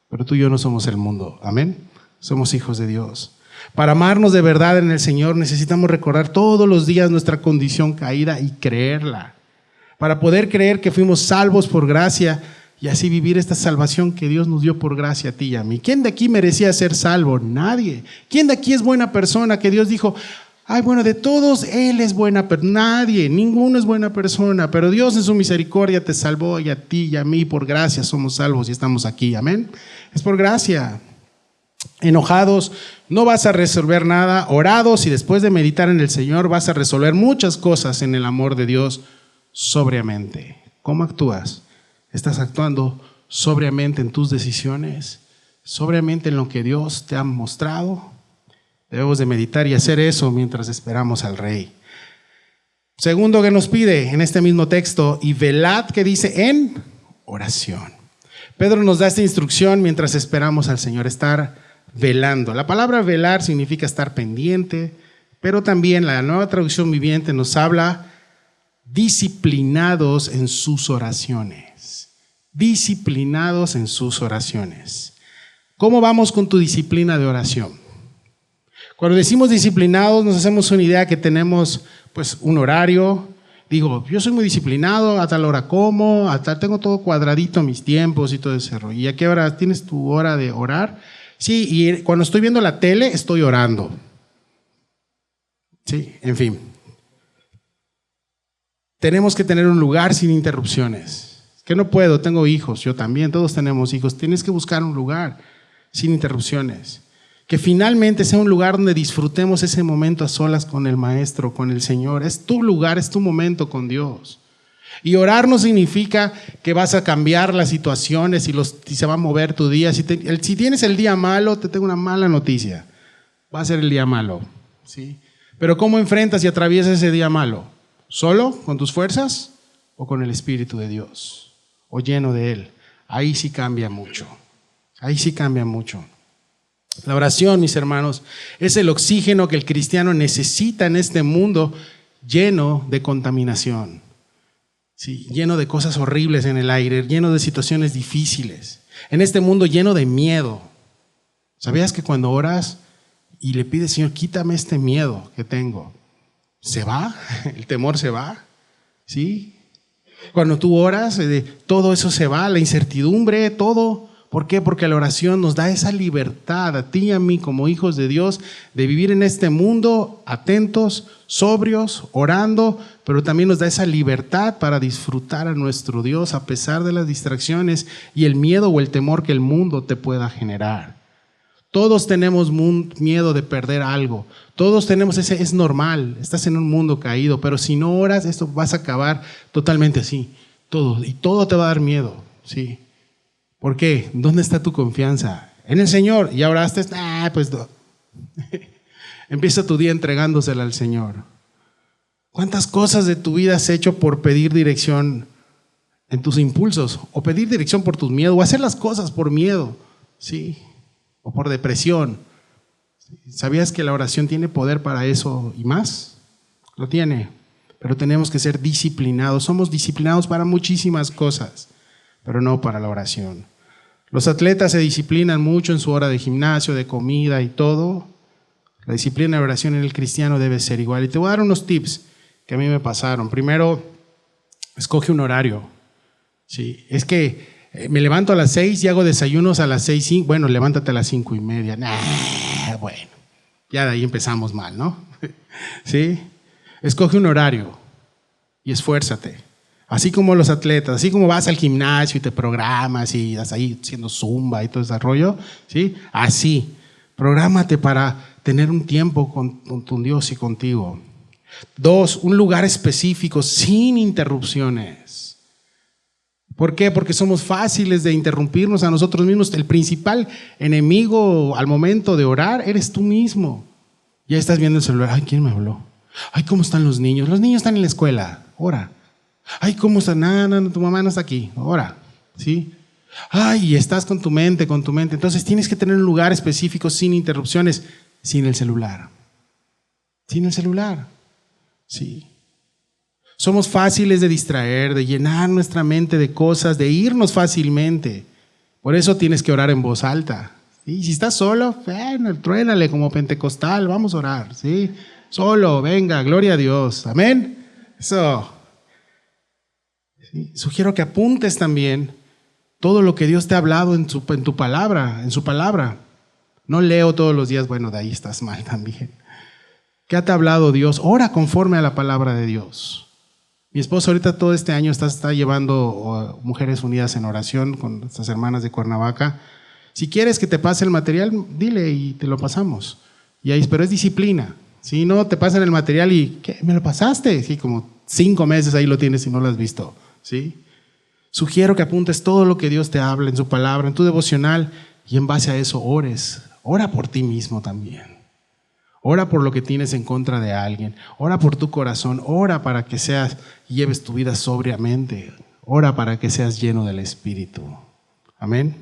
[SPEAKER 1] Pero tú y yo no somos el mundo. Amén. Somos hijos de Dios. Para amarnos de verdad en el Señor necesitamos recordar todos los días nuestra condición caída y creerla. Para poder creer que fuimos salvos por gracia y así vivir esta salvación que Dios nos dio por gracia a ti y a mí. ¿Quién de aquí merecía ser salvo? Nadie. ¿Quién de aquí es buena persona que Dios dijo, ay, bueno, de todos Él es buena persona? Nadie, ninguno es buena persona, pero Dios en su misericordia te salvó y a ti y a mí por gracia somos salvos y estamos aquí. Amén. Es por gracia. Enojados, no vas a resolver nada. Orados y después de meditar en el Señor vas a resolver muchas cosas en el amor de Dios sobriamente. ¿Cómo actúas? ¿Estás actuando sobriamente en tus decisiones? ¿Sobriamente en lo que Dios te ha mostrado? Debemos de meditar y hacer eso mientras esperamos al Rey. Segundo que nos pide en este mismo texto, y velad, que dice, en oración. Pedro nos da esta instrucción mientras esperamos al Señor, estar velando. La palabra velar significa estar pendiente, pero también la Nueva Traducción Viviente nos habla disciplinados en sus oraciones. Disciplinados en sus oraciones. ¿Cómo vamos con tu disciplina de oración? Cuando decimos disciplinados, nos hacemos una idea que tenemos pues un horario. Digo, yo soy muy disciplinado, a tal hora como, tengo todo cuadradito, mis tiempos y todo ese rollo. ¿Y a qué hora tienes tu hora de orar? Sí, y cuando estoy viendo la tele, estoy orando. Sí, en fin. Tenemos que tener un lugar sin interrupciones. Que no puedo, tengo hijos, yo también, todos tenemos hijos. Tienes que buscar un lugar sin interrupciones. Que finalmente sea un lugar donde disfrutemos ese momento a solas con el Maestro, con el Señor. Es tu lugar, es tu momento con Dios. Y orar no significa que vas a cambiar las situaciones y se va a mover tu día. Si tienes el día malo, te tengo una mala noticia. Va a ser el día malo, ¿sí? Pero ¿cómo enfrentas y atraviesas ese día malo? ¿Solo, con tus fuerzas o con el Espíritu de Dios? ¿O lleno de Él? Ahí sí cambia mucho. Ahí sí cambia mucho. La oración, mis hermanos, es el oxígeno que el cristiano necesita en este mundo lleno de contaminación, sí, lleno de cosas horribles en el aire, lleno de situaciones difíciles, en este mundo lleno de miedo. ¿Sabías que cuando oras y le pides, Señor, quítame este miedo que tengo, se va? El temor se va, ¿sí? Cuando tú oras, todo eso se va, la incertidumbre, todo. ¿Por qué? Porque la oración nos da esa libertad a ti y a mí como hijos de Dios de vivir en este mundo atentos, sobrios, orando, pero también nos da esa libertad para disfrutar a nuestro Dios a pesar de las distracciones y el miedo o el temor que el mundo te pueda generar. Todos tenemos miedo de perder algo, todos tenemos es normal, estás en un mundo caído, pero si no oras, esto vas a acabar totalmente así, y todo te va a dar miedo, ¿sí? ¿Por qué? ¿Dónde está tu confianza? En el Señor. ¿Ya oraste? Pues no. Empieza tu día entregándosela al Señor. ¿Cuántas cosas de tu vida has hecho por pedir dirección en tus impulsos? O pedir dirección por tus miedos, o hacer las cosas por miedo, ¿sí? O por depresión. ¿Sabías que la oración tiene poder para eso y más? Lo tiene. Pero tenemos que ser disciplinados. Somos disciplinados para muchísimas cosas, pero no para la oración. Los atletas se disciplinan mucho en su hora de gimnasio, de comida y todo. La disciplina de oración en el cristiano debe ser igual. Y te voy a dar unos tips que a mí me pasaron. Primero, escoge un horario. Sí, es que me levanto a las 6 y hago desayunos a las 6. Bueno, levántate a las 5:30. Bueno, ya de ahí empezamos mal, ¿no? Sí, escoge un horario y esfuérzate. Así como los atletas, así como vas al gimnasio y te programas y estás ahí haciendo zumba y todo ese rollo, ¿sí? Así, prográmate para tener un tiempo con tu Dios y contigo. 2, un lugar específico sin interrupciones. ¿Por qué? Porque somos fáciles de interrumpirnos a nosotros mismos. El principal enemigo al momento de orar eres tú mismo. Ya estás viendo el celular. Ay, ¿quién me habló? Ay, ¿cómo están los niños? Los niños están en la escuela. Ora. Ay, ¿cómo está? No, tu mamá no está aquí. Ora, ¿sí? Ay, estás con tu mente. Entonces tienes que tener un lugar específico sin interrupciones, sin el celular. Sin el celular, sí. Somos fáciles de distraer, de llenar nuestra mente de cosas, de irnos fácilmente. Por eso tienes que orar en voz alta. ¿Sí? Si estás solo, bueno, truénale como pentecostal, vamos a orar, ¿sí? Solo, venga, gloria a Dios. Amén. Eso. ¿Sí? Sugiero que apuntes también todo lo que Dios te ha hablado en su palabra. No leo todos los días, bueno, de ahí estás mal también. ¿Qué te ha hablado Dios? Ora conforme a la palabra de Dios. Mi esposo ahorita todo este año está llevando Mujeres Unidas en Oración con nuestras hermanas de Cuernavaca. Si quieres que te pase el material, dile y te lo pasamos. Pero es disciplina. Si no te pasan el material y ¿qué? ¿Me lo pasaste? Sí, como 5 meses ahí lo tienes y no lo has visto. ¿Sí? Sugiero que apuntes todo lo que Dios te habla en su palabra, en tu devocional, y en base a eso ores. Ora por ti mismo también. Ora por lo que tienes en contra de alguien. Ora por tu corazón. Ora para que lleves tu vida sobriamente. Ora para que seas lleno del Espíritu. Amén.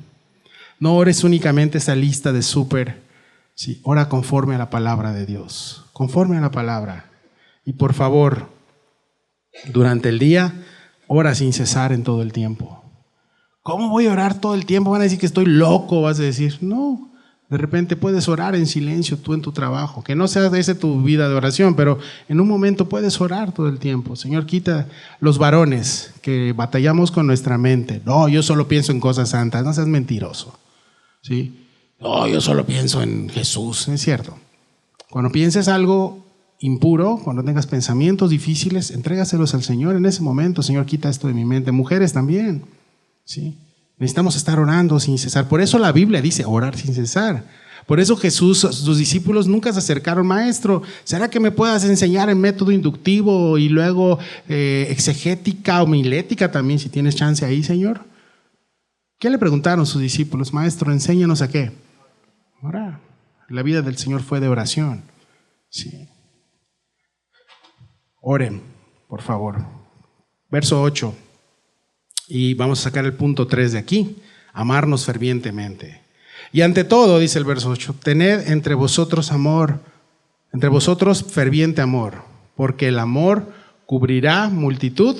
[SPEAKER 1] No ores únicamente esa lista de súper. Sí, ora conforme a la palabra de Dios. Conforme a la palabra. Y por favor, durante el día, ora sin cesar en todo el tiempo. ¿Cómo voy a orar todo el tiempo? Van a decir que estoy loco, vas a decir. No. De repente puedes orar en silencio tú en tu trabajo, que no sea esa tu vida de oración, pero en un momento puedes orar todo el tiempo. Señor, quita los varones que batallamos con nuestra mente. No, yo solo pienso en cosas santas, no seas mentiroso. ¿Sí? No, yo solo pienso en Jesús, es cierto. Cuando pienses algo impuro, cuando tengas pensamientos difíciles, entrégaselos al Señor en ese momento. Señor, quita esto de mi mente. Mujeres también, ¿sí? Necesitamos estar orando sin cesar. Por eso la Biblia dice orar sin cesar. Por eso Jesús, sus discípulos nunca se acercaron, maestro, ¿será que me puedas enseñar en método inductivo y luego exegética o homilética también, si tienes chance ahí, Señor? ¿Qué le preguntaron sus discípulos? Maestro, enséñanos a qué. Orar. La vida del Señor fue de oración. Sí. Oren, por favor. Verso 8. Y vamos a sacar el punto 3 de aquí, amarnos fervientemente. Y ante todo, dice el verso 8, tened entre vosotros amor, entre vosotros ferviente amor, porque el amor cubrirá multitud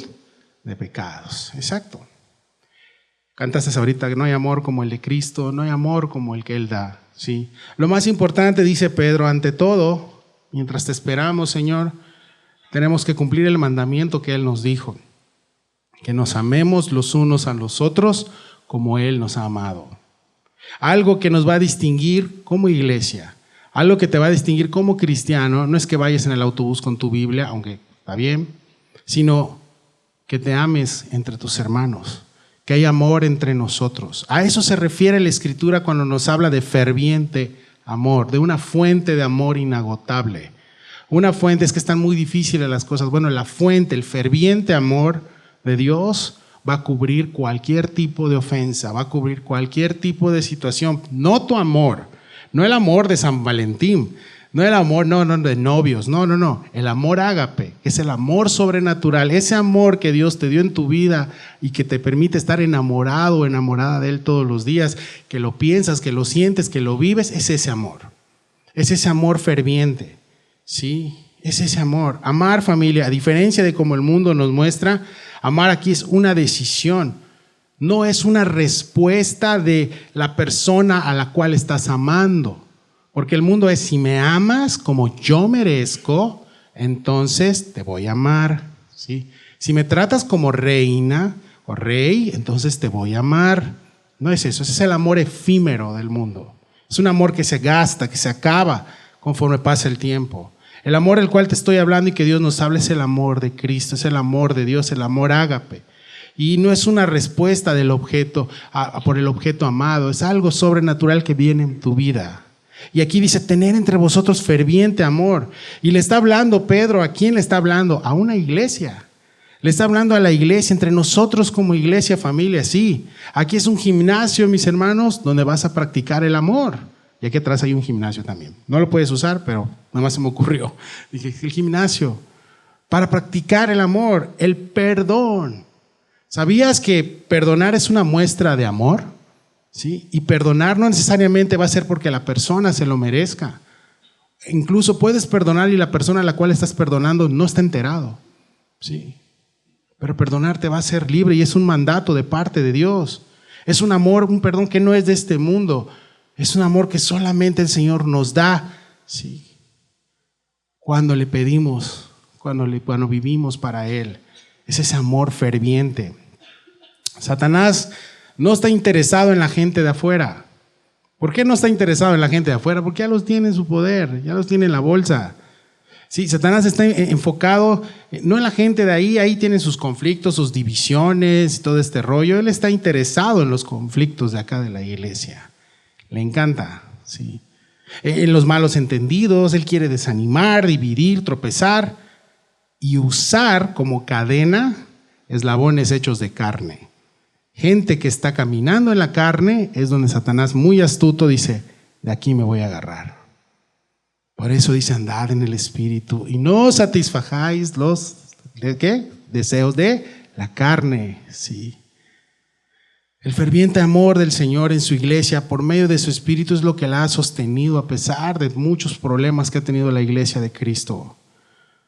[SPEAKER 1] de pecados. Exacto. Cantaste ahorita que no hay amor como el de Cristo, no hay amor como el que Él da. ¿Sí? Lo más importante, dice Pedro, ante todo, mientras te esperamos, Señor, tenemos que cumplir el mandamiento que Él nos dijo. Que nos amemos los unos a los otros como Él nos ha amado. Algo que nos va a distinguir como iglesia, algo que te va a distinguir como cristiano, no es que vayas en el autobús con tu Biblia, aunque está bien, sino que te ames entre tus hermanos, que hay amor entre nosotros. A eso se refiere la Escritura cuando nos habla de ferviente amor, de una fuente de amor inagotable. Una fuente, es que están muy difíciles las cosas. Bueno, la fuente, el ferviente amor de Dios va a cubrir cualquier tipo de ofensa, va a cubrir cualquier tipo de situación. No tu amor, no el amor de San Valentín, no el amor de novios, no. El amor ágape, es el amor sobrenatural, ese amor que Dios te dio en tu vida y que te permite estar enamorado o enamorada de Él todos los días, que lo piensas, que lo sientes, que lo vives, es ese amor ferviente, ¿sí? Es ese amor. Amar, familia, a diferencia de como el mundo nos muestra, amar aquí es una decisión, no es una respuesta de la persona a la cual estás amando. Porque el mundo es, si me amas como yo merezco, entonces te voy a amar. ¿Sí? Si me tratas como reina o rey, entonces te voy a amar. No es eso, ese es el amor efímero del mundo. Es un amor que se gasta, que se acaba conforme pasa el tiempo. El amor del cual te estoy hablando y que Dios nos habla es el amor de Cristo, es el amor de Dios, el amor ágape. Y no es una respuesta del objeto por el objeto amado, es algo sobrenatural que viene en tu vida. Y aquí dice, tener entre vosotros ferviente amor. Y le está hablando Pedro, ¿a quién le está hablando? A una iglesia. Le está hablando a la iglesia, entre nosotros como iglesia, familia, sí. Aquí es un gimnasio, mis hermanos, donde vas a practicar el amor. Y aquí atrás hay un gimnasio también. No lo puedes usar, pero nada más se me ocurrió. Dije, el gimnasio, para practicar el amor, el perdón. ¿Sabías que perdonar es una muestra de amor? ¿Sí? Y perdonar no necesariamente va a ser porque la persona se lo merezca. Incluso puedes perdonar y la persona a la cual estás perdonando no está enterado. ¿Sí? Pero perdonar te va a hacer libre y es un mandato de parte de Dios. Es un amor, un perdón que no es de este mundo. Es un amor que solamente el Señor nos da, ¿sí? Cuando le pedimos, cuando vivimos para Él. Es ese amor ferviente. Satanás no está interesado en la gente de afuera. ¿Por qué no está interesado en la gente de afuera? Porque ya los tiene en su poder, ya los tiene en la bolsa. Sí, Satanás está enfocado no en la gente de ahí tienen sus conflictos, sus divisiones y todo este rollo. Él está interesado en los conflictos de acá de la iglesia. Le encanta, sí. En los malos entendidos, él quiere desanimar, dividir, tropezar y usar como cadena eslabones hechos de carne. Gente que está caminando en la carne es donde Satanás, muy astuto, dice, de aquí me voy a agarrar. Por eso dice, andad en el Espíritu y no satisfagáis los ¿qué? Deseos de la carne. Sí. El ferviente amor del Señor en su iglesia por medio de su Espíritu es lo que la ha sostenido a pesar de muchos problemas que ha tenido la iglesia de Cristo.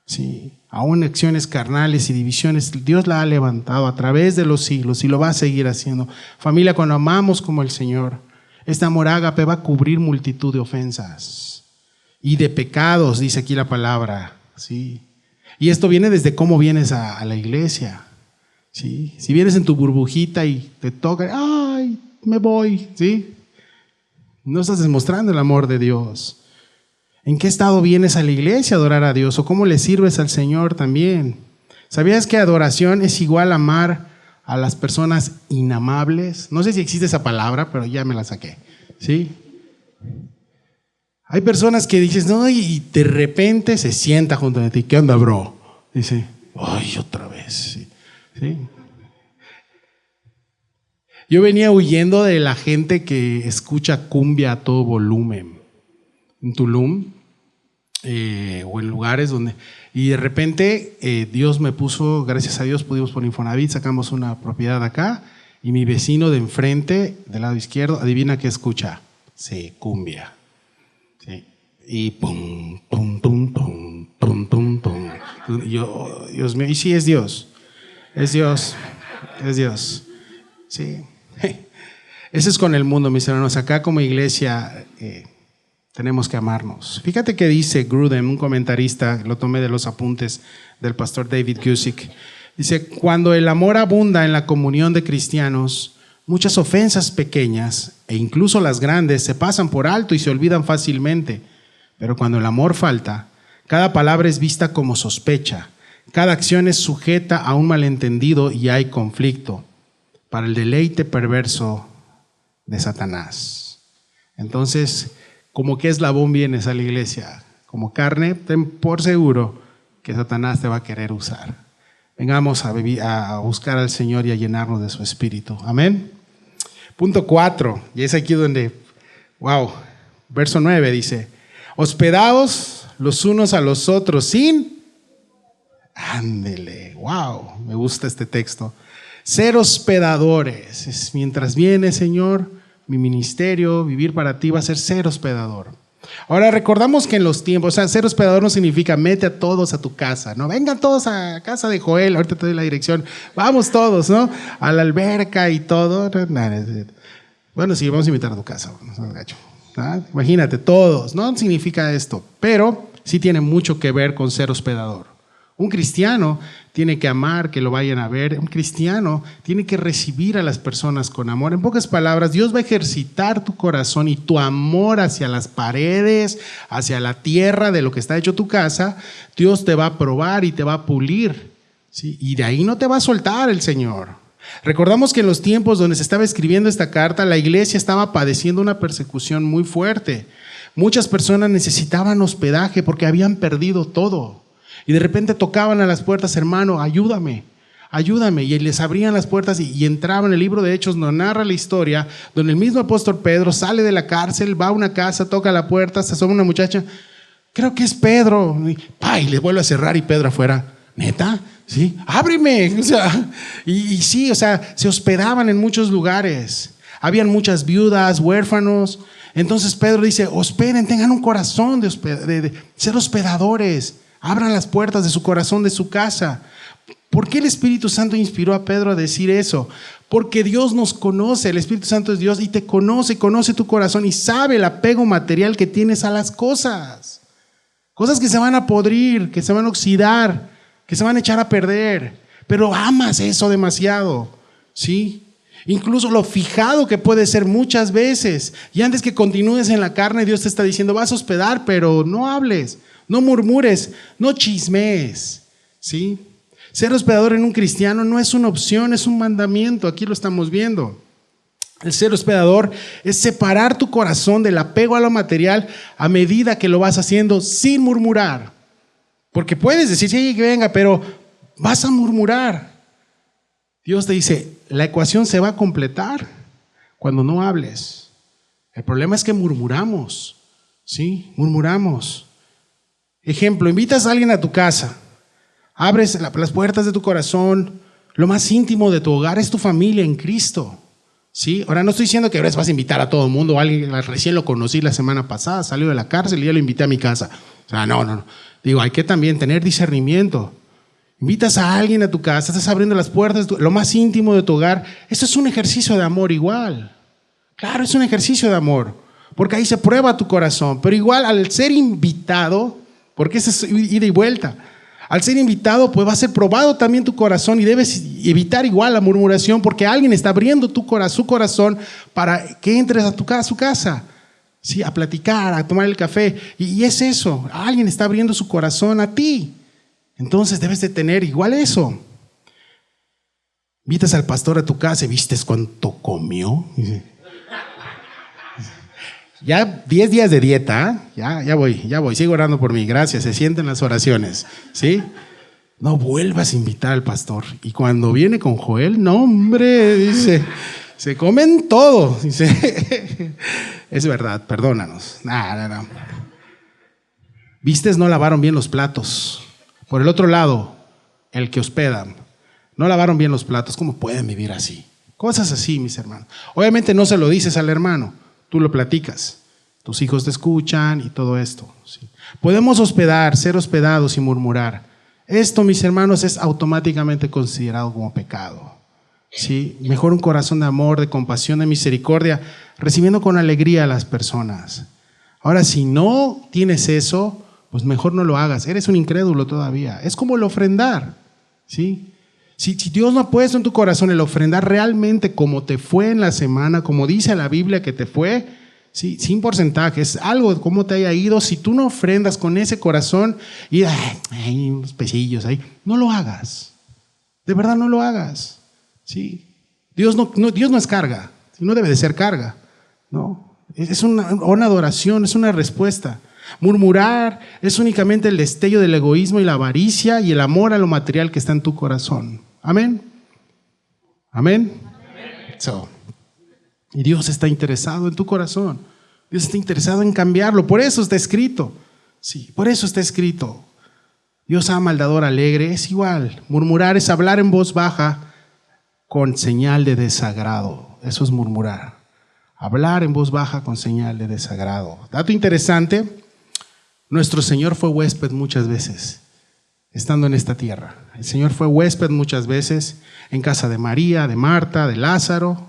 [SPEAKER 1] Sí. Aún acciones carnales y divisiones, Dios la ha levantado a través de los siglos y lo va a seguir haciendo. Familia, cuando amamos como el Señor, este amor ágape va a cubrir multitud de ofensas y de pecados, dice aquí la palabra. Sí. Y esto viene desde cómo vienes a la iglesia. ¿Sí? Si vienes en tu burbujita y te toca, ¡ay, me voy! ¿Sí? No estás demostrando el amor de Dios. ¿En qué estado vienes a la iglesia a adorar a Dios? ¿O cómo le sirves al Señor también? ¿Sabías que adoración es igual a amar a las personas inamables? No sé si existe esa palabra, pero ya me la saqué. ¿Sí? Hay personas que dices, no, y de repente se sienta junto a ti. ¿Qué onda, bro? Dice, ¡ay, otra vez! ¿Sí? ¿Sí? Yo venía huyendo de la gente que escucha cumbia a todo volumen en Tulum o en lugares donde, y de repente Dios me puso, gracias a Dios pudimos por Infonavit, sacamos una propiedad acá y mi vecino de enfrente del lado izquierdo, adivina qué escucha. Sí, cumbia. Sí. Y pum, pum, pum, pum, pum, pum, pum. Yo, Dios mío, y sí es Dios. Es Dios, es Dios. Sí. Eso es con el mundo, mis hermanos. Acá como iglesia tenemos que amarnos. Fíjate que dice Grudem, un comentarista, lo tomé de los apuntes del pastor David Gusick. Dice, cuando el amor abunda en la comunión de cristianos, muchas ofensas pequeñas e incluso las grandes se pasan por alto y se olvidan fácilmente. Pero cuando el amor falta, cada palabra es vista como sospecha. Cada acción es sujeta a un malentendido y hay conflicto para el deleite perverso de Satanás. Entonces, ¿como qué eslabón vienes a la iglesia? Como carne, ten por seguro que Satanás te va a querer usar. Vengamos a buscar al Señor y a llenarnos de su Espíritu. Amén. Punto 4, y es aquí donde, wow, verso 9 dice, hospedaos los unos a los otros sin... Ándele, wow, me gusta este texto. Ser hospedadores. Mientras viene, Señor, mi ministerio, vivir para ti va a ser hospedador. Ahora recordamos que en los tiempos, o sea, ser hospedador no significa mete a todos a tu casa, ¿no? Vengan todos a casa de Joel, ahorita te doy la dirección, vamos todos, ¿no? A la alberca y todo. Bueno, sí, vamos a invitar a tu casa, ¿no? Imagínate, todos, no significa esto, pero sí tiene mucho que ver con ser hospedador. Un cristiano tiene que amar que lo vayan a ver. Un cristiano tiene que recibir a las personas con amor. En pocas palabras, Dios va a ejercitar tu corazón y tu amor hacia las paredes, hacia la tierra de lo que está hecho tu casa. Dios te va a probar y te va a pulir, ¿sí? Y de ahí no te va a soltar el Señor. Recordamos que en los tiempos donde se estaba escribiendo esta carta, la iglesia estaba padeciendo una persecución muy fuerte. Muchas personas necesitaban hospedaje porque habían perdido todo. Y de repente tocaban a las puertas, hermano, ayúdame, ayúdame. Y les abrían las puertas y entraban. El libro de Hechos nos narra la historia donde el mismo apóstol Pedro sale de la cárcel, va a una casa, toca la puerta, se asoma una muchacha, creo que es Pedro. Y le vuelve a cerrar y Pedro afuera, ¿neta? ¿Sí? ¡Ábreme! O sea, y sí, o sea, se hospedaban en muchos lugares. Habían muchas viudas, huérfanos. Entonces Pedro dice, hospeden, tengan un corazón de ser hospedadores. Abran las puertas de su corazón, de su casa. ¿Por qué el Espíritu Santo inspiró a Pedro a decir eso? Porque Dios nos conoce, el Espíritu Santo es Dios y te conoce tu corazón y sabe el apego material que tienes a las cosas. Cosas que se van a podrir, que se van a oxidar, que se van a echar a perder. Pero amas eso demasiado, ¿sí? Incluso lo fijado que puede ser muchas veces. Y antes que continúes en la carne, Dios te está diciendo, vas a hospedar, pero no hables. No murmures, no chismees, ¿sí? Ser hospedador en un cristiano no es una opción, es un mandamiento. Aquí lo estamos viendo. El ser hospedador es separar tu corazón del apego a lo material a medida que lo vas haciendo sin murmurar. Porque puedes decir, sí, que venga, pero vas a murmurar. Dios te dice, la ecuación se va a completar cuando no hables. El problema es que murmuramos, ¿sí? Murmuramos. Ejemplo, invitas a alguien a tu casa, abres las puertas de tu corazón, lo más íntimo de tu hogar es tu familia en Cristo. ¿Sí? Ahora no estoy diciendo que ahora vas a invitar a todo el mundo, alguien recién lo conocí la semana pasada, salió de la cárcel y ya lo invité a mi casa. O sea, no. Digo, hay que también tener discernimiento. Invitas a alguien a tu casa, estás abriendo las puertas, lo más íntimo de tu hogar. Eso es un ejercicio de amor igual. Claro, es un ejercicio de amor, porque ahí se prueba tu corazón. Pero igual al ser invitado, porque eso es ida y vuelta, al ser invitado, pues va a ser probado también tu corazón y debes evitar igual la murmuración porque alguien está abriendo su corazón para que entres a su casa, ¿sí? A platicar, a tomar el café. Y es eso, alguien está abriendo su corazón a ti. Entonces debes de tener igual eso. Invitas al pastor a tu casa y ¿viste cuánto comió? Ya 10 días de dieta, ¿eh? ya voy, sigo orando por mí, gracias, se sienten las oraciones, ¿sí? No vuelvas a invitar al pastor. Y cuando viene con Joel, no hombre, dice, se comen todo, dice, es verdad, perdónanos. No. Vistes, no lavaron bien los platos. Por el otro lado, el que hospeda, no lavaron bien los platos, ¿cómo pueden vivir así? Cosas así, mis hermanos. Obviamente no se lo dices al hermano, tú lo platicas, tus hijos te escuchan y todo esto. ¿Sí? Podemos ser hospedados y murmurar. Esto, mis hermanos, es automáticamente considerado como pecado. ¿Sí? Mejor un corazón de amor, de compasión, de misericordia, recibiendo con alegría a las personas. Ahora, si no tienes eso, pues mejor no lo hagas. Eres un incrédulo todavía. Es como el ofrendar. ¿Sí? Si Dios no ha puesto en tu corazón el ofrendar realmente como te fue en la semana, como dice la Biblia que te fue, ¿sí? Sin porcentajes, algo como te haya ido, si tú no ofrendas con ese corazón y hay unos pesillos ahí, no lo hagas. De verdad no lo hagas. ¿Sí? Dios no es carga, no debe de ser carga. No, es una adoración, es una respuesta. Murmurar es únicamente el destello del egoísmo y la avaricia y el amor a lo material que está en tu corazón. Amén. Amén. Y Dios está interesado en tu corazón. Dios está interesado en cambiarlo. Por eso está escrito. Sí, por eso está escrito. Dios ama al dador alegre. Es igual. Murmurar es hablar en voz baja con señal de desagrado. Eso es murmurar. Hablar en voz baja con señal de desagrado. Dato interesante. Nuestro Señor fue huésped muchas veces, estando en esta tierra. El Señor fue huésped muchas veces en casa de María, de Marta, de Lázaro.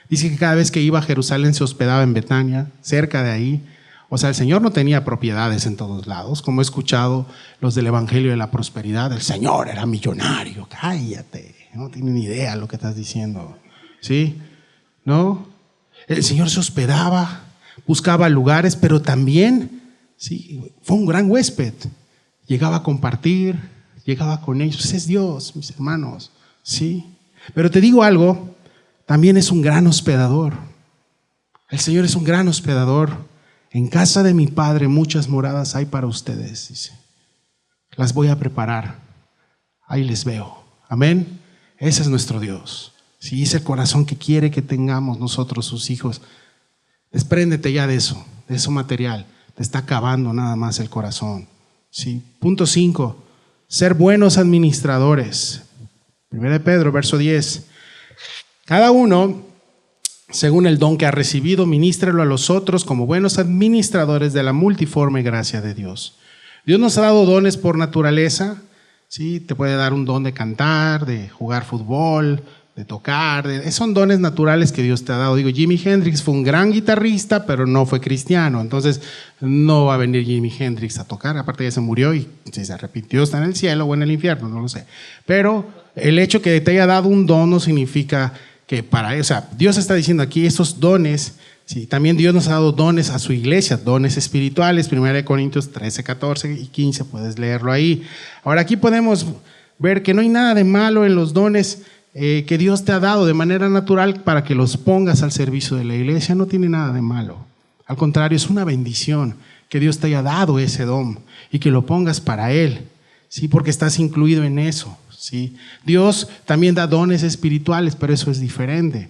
[SPEAKER 1] Dice que cada vez que iba a Jerusalén se hospedaba en Betania, cerca de ahí. O sea, el Señor no tenía propiedades en todos lados, como he escuchado los del Evangelio de la Prosperidad. El Señor era millonario. Cállate, no tienen ni idea lo que estás diciendo. ¿Sí? ¿No? El Señor se hospedaba, buscaba lugares, pero también... sí, fue un gran huésped. Llegaba a compartir, llegaba con ellos. Es Dios, mis hermanos. Sí. Pero te digo algo, también es un gran hospedador. El Señor es un gran hospedador. En casa de mi Padre muchas moradas hay para ustedes, dice. Las voy a preparar. Ahí les veo. Amén. Ese es nuestro Dios. Sí, es el corazón que quiere que tengamos nosotros, sus hijos. Despréndete ya de eso material. Te está acabando nada más el corazón. ¿Sí? Punto 5. Ser buenos administradores. 1 Pedro, verso 10. Cada uno, según el don que ha recibido, ministrelo a los otros como buenos administradores de la multiforme gracia de Dios. Dios nos ha dado dones por naturaleza. ¿Sí? Te puede dar un don de cantar, de jugar fútbol, de tocar, son dones naturales que Dios te ha dado. Digo, Jimi Hendrix fue un gran guitarrista, pero no fue cristiano, entonces no va a venir Jimi Hendrix a tocar, aparte ya se murió y si se arrepintió está en el cielo o en el infierno, no lo sé. Pero el hecho que te haya dado un don no significa que Dios está diciendo aquí esos dones, sí, también Dios nos ha dado dones a su iglesia, dones espirituales, 1 Corintios 13, 14 y 15, puedes leerlo ahí. Ahora aquí podemos ver que no hay nada de malo en los dones que Dios te ha dado de manera natural para que los pongas al servicio de la iglesia. No tiene nada de malo. Al contrario, es una bendición que Dios te haya dado ese don y que lo pongas para Él, ¿sí? Porque estás incluido en eso, ¿sí? Dios también da dones espirituales, pero eso es diferente.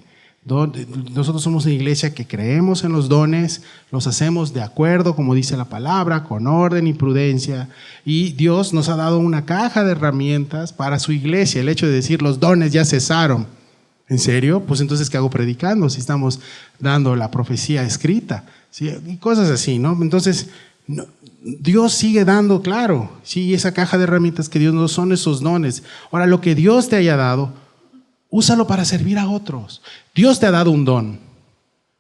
[SPEAKER 1] Nosotros somos una iglesia que creemos en los dones, los hacemos de acuerdo, como dice la palabra, con orden y prudencia. Y Dios nos ha dado una caja de herramientas para su iglesia. El hecho de decir los dones ya cesaron. ¿En serio? Pues entonces, ¿qué hago predicando si estamos dando la profecía escrita? ¿Sí? Y cosas así, ¿no? Entonces, Dios sigue dando, claro, sí, esa caja de herramientas que Dios nos son esos dones. Ahora, lo que Dios te haya dado, úsalo para servir a otros. Dios te ha dado un don.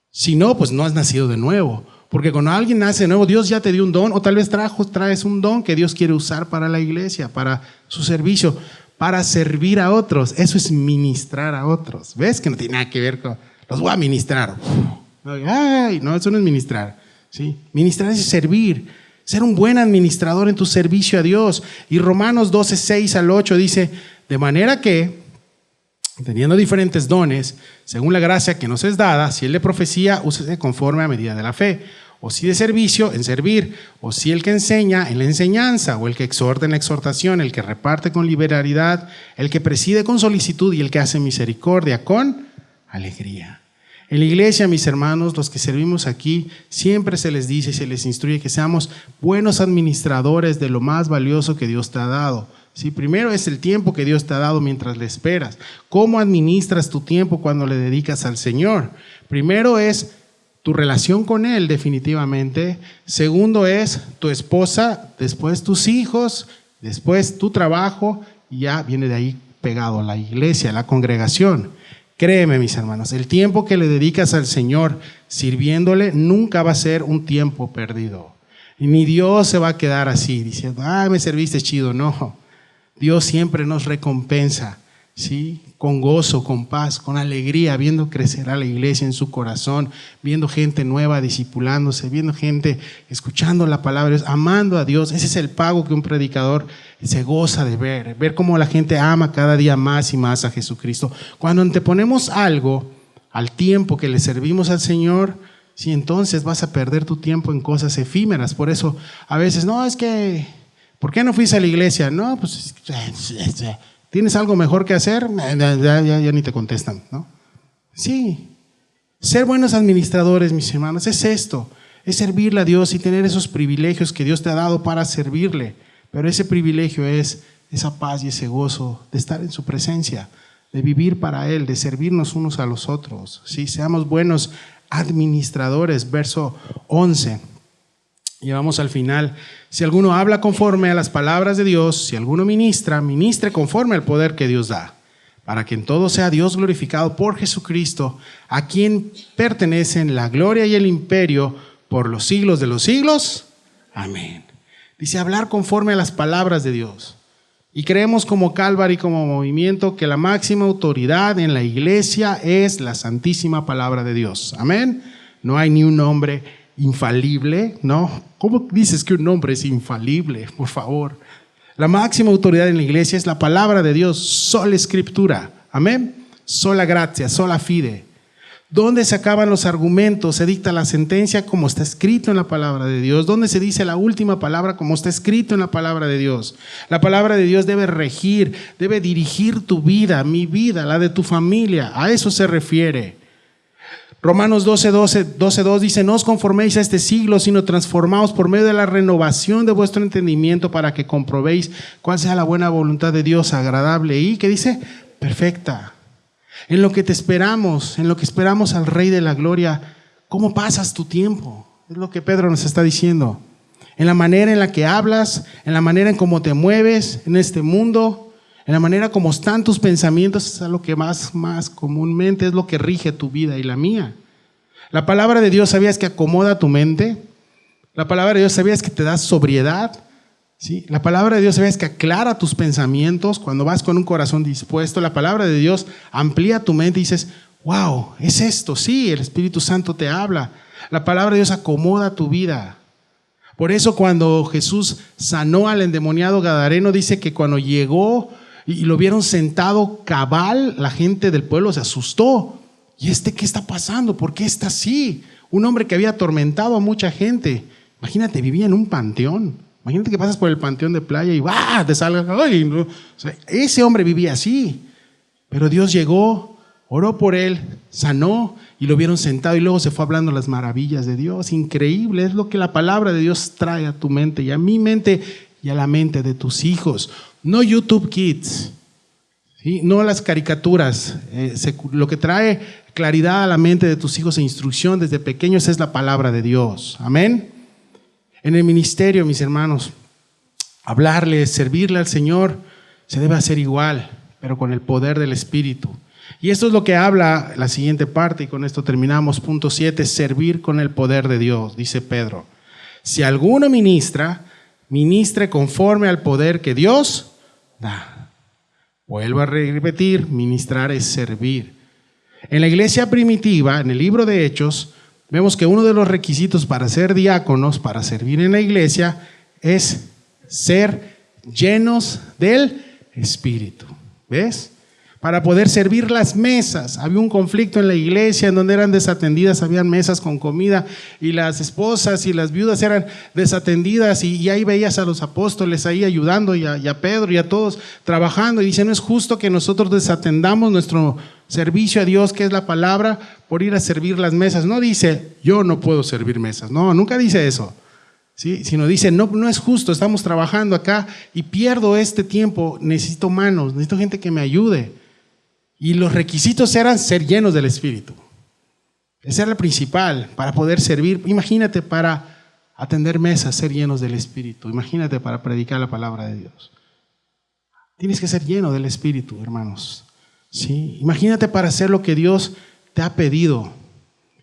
[SPEAKER 1] Si no, pues no has nacido de nuevo. Porque cuando alguien nace de nuevo, Dios ya te dio un don, o tal vez traes un don que Dios quiere usar para la iglesia, para su servicio, para servir a otros. Eso es ministrar a otros. ¿Ves? Que no tiene nada que ver con, los voy a ministrar. Ay, no, eso no es ministrar. ¿Sí? Ministrar es servir, ser un buen administrador en tu servicio a Dios. Y Romanos 12, 6 al 8 dice, de manera que, teniendo diferentes dones, según la gracia que nos es dada, si el de profecía, úsese conforme a medida de la fe, o si de servicio, en servir, o si el que enseña, en la enseñanza, o el que exhorta en la exhortación, el que reparte con liberalidad, el que preside con solicitud y el que hace misericordia con alegría. En la iglesia, mis hermanos, los que servimos aquí, siempre se les dice y se les instruye que seamos buenos administradores de lo más valioso que Dios te ha dado. ¿Sí? Primero es el tiempo que Dios te ha dado mientras le esperas. ¿Cómo administras tu tiempo cuando le dedicas al Señor? Primero es tu relación con Él, definitivamente. Segundo es tu esposa, después tus hijos, después tu trabajo, y ya viene de ahí pegado la iglesia, la congregación. Créeme, mis hermanos, el tiempo que le dedicas al Señor sirviéndole nunca va a ser un tiempo perdido. Y ni Dios se va a quedar así, diciendo, me serviste chido. No, Dios siempre nos recompensa, ¿sí? Con gozo, con paz, con alegría, viendo crecer a la iglesia en su corazón, viendo gente nueva discipulándose, viendo gente escuchando la palabra de Dios, amando a Dios. Ese es el pago que un predicador se goza de ver cómo la gente ama cada día más y más a Jesucristo. Cuando anteponemos algo al tiempo que le servimos al Señor, sí, entonces vas a perder tu tiempo en cosas efímeras. Por eso a veces, no, es que, ¿por qué no fuiste a la iglesia? No, pues, ¿tienes algo mejor que hacer? Ya ni te contestan, ¿no? Sí, ser buenos administradores, mis hermanos, es esto, es servirle a Dios y tener esos privilegios que Dios te ha dado para servirle. Pero ese privilegio es esa paz y ese gozo de estar en su presencia, de vivir para Él, de servirnos unos a los otros. ¿Sí? Seamos buenos administradores. Verso 11. Y vamos al final. Si alguno habla conforme a las palabras de Dios, si alguno ministra, ministre conforme al poder que Dios da, para que en todo sea Dios glorificado por Jesucristo, a quien pertenecen la gloria y el imperio por los siglos de los siglos. Amén. Dice hablar conforme a las palabras de Dios. Y creemos como Calvary, como movimiento, que la máxima autoridad en la iglesia es la santísima palabra de Dios. Amén. No hay ni un hombre infalible, ¿no? ¿Cómo dices que un hombre es infalible? Por favor. La máxima autoridad en la iglesia es la palabra de Dios, sola escritura. Amén. Sola gratia, sola fide. ¿Dónde se acaban los argumentos? Se dicta la sentencia como está escrito en la palabra de Dios. ¿Dónde se dice la última palabra como está escrito en la palabra de Dios? La palabra de Dios debe regir, debe dirigir tu vida, mi vida, la de tu familia. A eso se refiere. Romanos 12:2 dice, no os conforméis a este siglo, sino transformaos por medio de la renovación de vuestro entendimiento para que comprobéis cuál sea la buena voluntad de Dios, agradable y, ¿qué dice? Perfecta. En lo que te esperamos, en lo que esperamos al Rey de la Gloria, ¿cómo pasas tu tiempo? Es lo que Pedro nos está diciendo. En la manera en la que hablas, en la manera en cómo te mueves en este mundo, en la manera como están tus pensamientos, es lo que más comúnmente es lo que rige tu vida y la mía. La palabra de Dios, ¿sabías que acomoda tu mente? La palabra de Dios, ¿sabías que te da sobriedad? ¿Sí? La palabra de Dios, ¿sabías que aclara tus pensamientos? Cuando vas con un corazón dispuesto, la palabra de Dios amplía tu mente y dices, wow, es esto, sí, el Espíritu Santo te habla. La palabra de Dios acomoda tu vida. Por eso cuando Jesús sanó al endemoniado gadareno, dice que cuando llegó y lo vieron sentado cabal, la gente del pueblo se asustó. ¿Y qué está pasando? ¿Por qué está así? Un hombre que había atormentado a mucha gente. Imagínate, vivía en un panteón. Imagínate que pasas por el panteón de playa y te salgas. ¡Ay! No. O sea, ese hombre vivía así. Pero Dios llegó, oró por él, sanó y lo vieron sentado y luego se fue hablando las maravillas de Dios. Increíble, es lo que la palabra de Dios trae a tu mente y a mi mente y a la mente de tus hijos. No YouTube Kids, ¿sí? No las caricaturas. Lo que trae claridad a la mente de tus hijos e instrucción desde pequeños es la palabra de Dios. Amén. En el ministerio, mis hermanos, hablarle, servirle al Señor se debe hacer igual, pero con el poder del Espíritu. Y esto es lo que habla la siguiente parte, y con esto terminamos. Punto 7, servir con el poder de Dios, dice Pedro. Si alguno ministra, ministre conforme al poder que Dios da. Vuelvo a repetir, ministrar es servir. En la iglesia primitiva, en el libro de Hechos, vemos que uno de los requisitos para ser diáconos, para servir en la iglesia, es ser llenos del Espíritu. ¿Ves? Para poder servir las mesas. Había un conflicto en la iglesia en donde eran desatendidas, habían mesas con comida y las esposas y las viudas eran desatendidas y ahí veías a los apóstoles ahí ayudando y a Pedro y a todos trabajando y dice, no es justo que nosotros desatendamos nuestro servicio a Dios, que es la palabra, por ir a servir las mesas. No dice, yo no puedo servir mesas, no, nunca dice eso. ¿Sí? Sino dice, no es justo, estamos trabajando acá y pierdo este tiempo, necesito manos, necesito gente que me ayude. Y los requisitos eran ser llenos del Espíritu. Ese era el principal para poder servir. Imagínate para atender mesas, ser llenos del Espíritu. Imagínate para predicar la palabra de Dios. Tienes que ser lleno del Espíritu, hermanos. ¿Sí? Imagínate para hacer lo que Dios te ha pedido.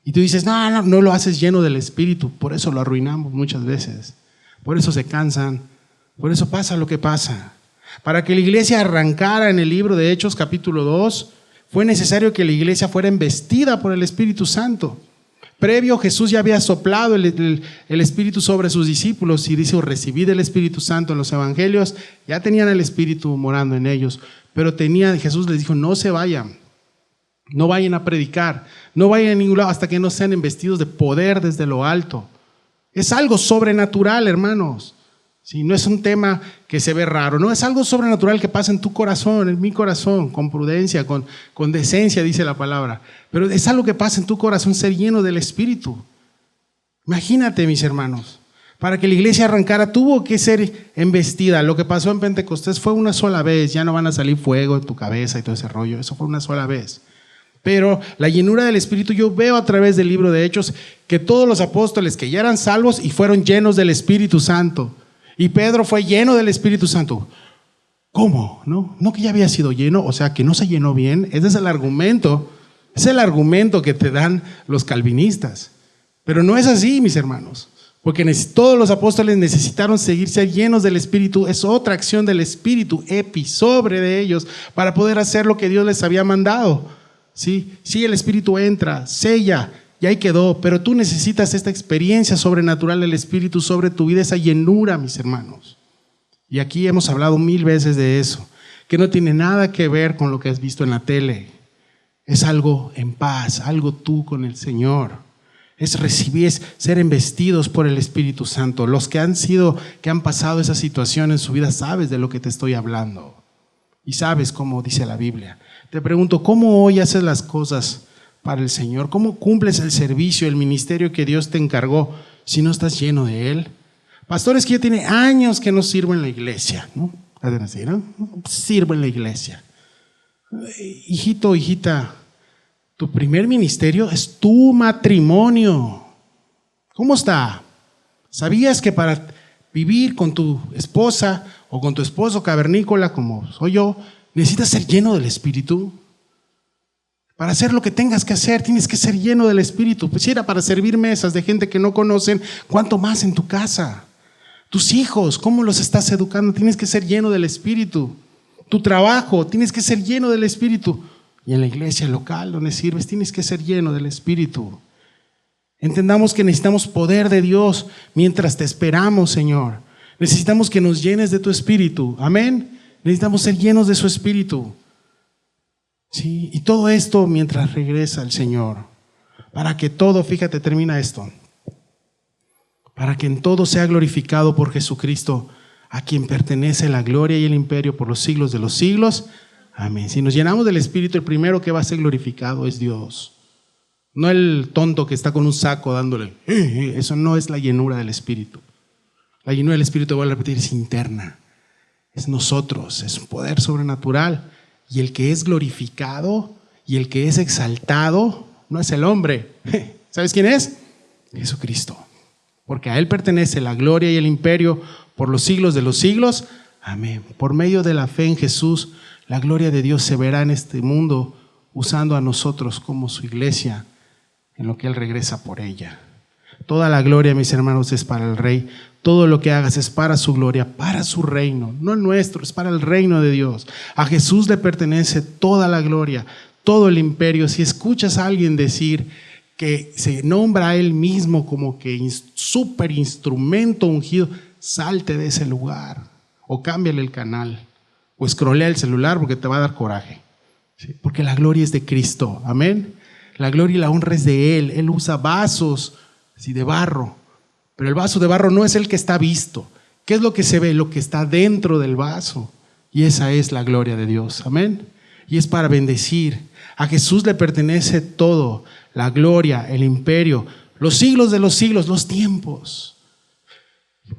[SPEAKER 1] Y tú dices, no lo haces lleno del Espíritu. Por eso lo arruinamos muchas veces. Por eso se cansan. Por eso pasa lo que pasa. Para que la iglesia arrancara en el libro de Hechos capítulo 2, fue necesario que la iglesia fuera embestida por el Espíritu Santo. Previo, Jesús ya había soplado el Espíritu sobre sus discípulos y dice, recibid el Espíritu Santo en los evangelios. Ya tenían el Espíritu morando en ellos, pero Jesús les dijo, no se vayan, no vayan a predicar, no vayan a ningún lado hasta que no sean embestidos de poder desde lo alto. Es algo sobrenatural, hermanos. Sí, no es un tema que se ve raro, no, es algo sobrenatural que pasa en tu corazón, en mi corazón, con prudencia, con decencia, dice la palabra. Pero es algo que pasa en tu corazón, ser lleno del Espíritu. Imagínate, mis hermanos, para que la iglesia arrancara tuvo que ser embestida. Lo que pasó en Pentecostés fue una sola vez, ya no van a salir fuego de tu cabeza y todo ese rollo, eso fue una sola vez. Pero la llenura del Espíritu, yo veo a través del libro de Hechos que todos los apóstoles que ya eran salvos y fueron llenos del Espíritu Santo. Y Pedro fue lleno del Espíritu Santo. ¿Cómo? No que ya había sido lleno, o sea, que no se llenó bien. Ese es el argumento que te dan los calvinistas. Pero no es así, mis hermanos. Porque todos los apóstoles necesitaron ser llenos del Espíritu. Es otra acción del Espíritu, sobre de ellos, para poder hacer lo que Dios les había mandado. Sí, el Espíritu entra, sella, y ahí quedó, pero tú necesitas esta experiencia sobrenatural del Espíritu sobre tu vida, esa llenura, mis hermanos. Y aquí hemos hablado 1000 veces de eso, que no tiene nada que ver con lo que has visto en la tele. Es algo en paz, algo tú con el Señor. Es recibir, es ser embestidos por el Espíritu Santo. Los que han pasado esa situación en su vida, sabes de lo que te estoy hablando. Y sabes cómo dice la Biblia. Te pregunto, ¿cómo hoy haces las cosas para el Señor? ¿Cómo cumples el servicio, el ministerio que Dios te encargó si no estás lleno de Él? Pastores que ya tienen años que no sirvo en la iglesia, ¿no? Sirvo en la iglesia. Hijito, hijita, tu primer ministerio es tu matrimonio. ¿Cómo está? ¿Sabías que para vivir con tu esposa o con tu esposo cavernícola, como soy yo, necesitas ser lleno del Espíritu? Para hacer lo que tengas que hacer, tienes que ser lleno del Espíritu. Pues si era para servir mesas de gente que no conocen, ¿cuánto más en tu casa? Tus hijos, ¿cómo los estás educando? Tienes que ser lleno del Espíritu. Tu trabajo, tienes que ser lleno del Espíritu. Y en la iglesia local donde sirves, tienes que ser lleno del Espíritu. Entendamos que necesitamos poder de Dios mientras te esperamos, Señor. Necesitamos que nos llenes de tu Espíritu. Amén. Necesitamos ser llenos de su Espíritu. Sí, y todo esto mientras regresa el Señor, para que todo, fíjate, termina esto, para que en todo sea glorificado por Jesucristo, a quien pertenece la gloria y el imperio por los siglos de los siglos. Amén. Si nos llenamos del Espíritu, el primero que va a ser glorificado es Dios. No el tonto que está con un saco dándole. Eso no es la llenura del Espíritu. La llenura del Espíritu, voy a repetir, es interna. Es nosotros, es un poder sobrenatural. Y el que es glorificado y el que es exaltado no es el hombre. ¿Sabes quién es? Jesucristo. Porque a Él pertenece la gloria y el imperio por los siglos de los siglos. Amén. Por medio de la fe en Jesús, la gloria de Dios se verá en este mundo, usando a nosotros como su iglesia, en lo que Él regresa por ella. Toda la gloria, mis hermanos, es para el Rey. Todo lo que hagas es para su gloria, para su reino, no el nuestro, es para el reino de Dios. A Jesús le pertenece toda la gloria, todo el imperio. Si escuchas a alguien decir que se nombra a Él mismo como que super instrumento ungido, salte de ese lugar o cámbiale el canal o escrolea el celular porque te va a dar coraje. ¿Sí? Porque la gloria es de Cristo, amén. La gloria y la honra es de Él. Él usa vasos de barro, pero el vaso de barro no es el que está visto. ¿Qué es lo que se ve? Lo que está dentro del vaso. Y esa es la gloria de Dios, amén. Y es para bendecir. A Jesús le pertenece todo, la gloria, el imperio, los siglos de los siglos, los tiempos.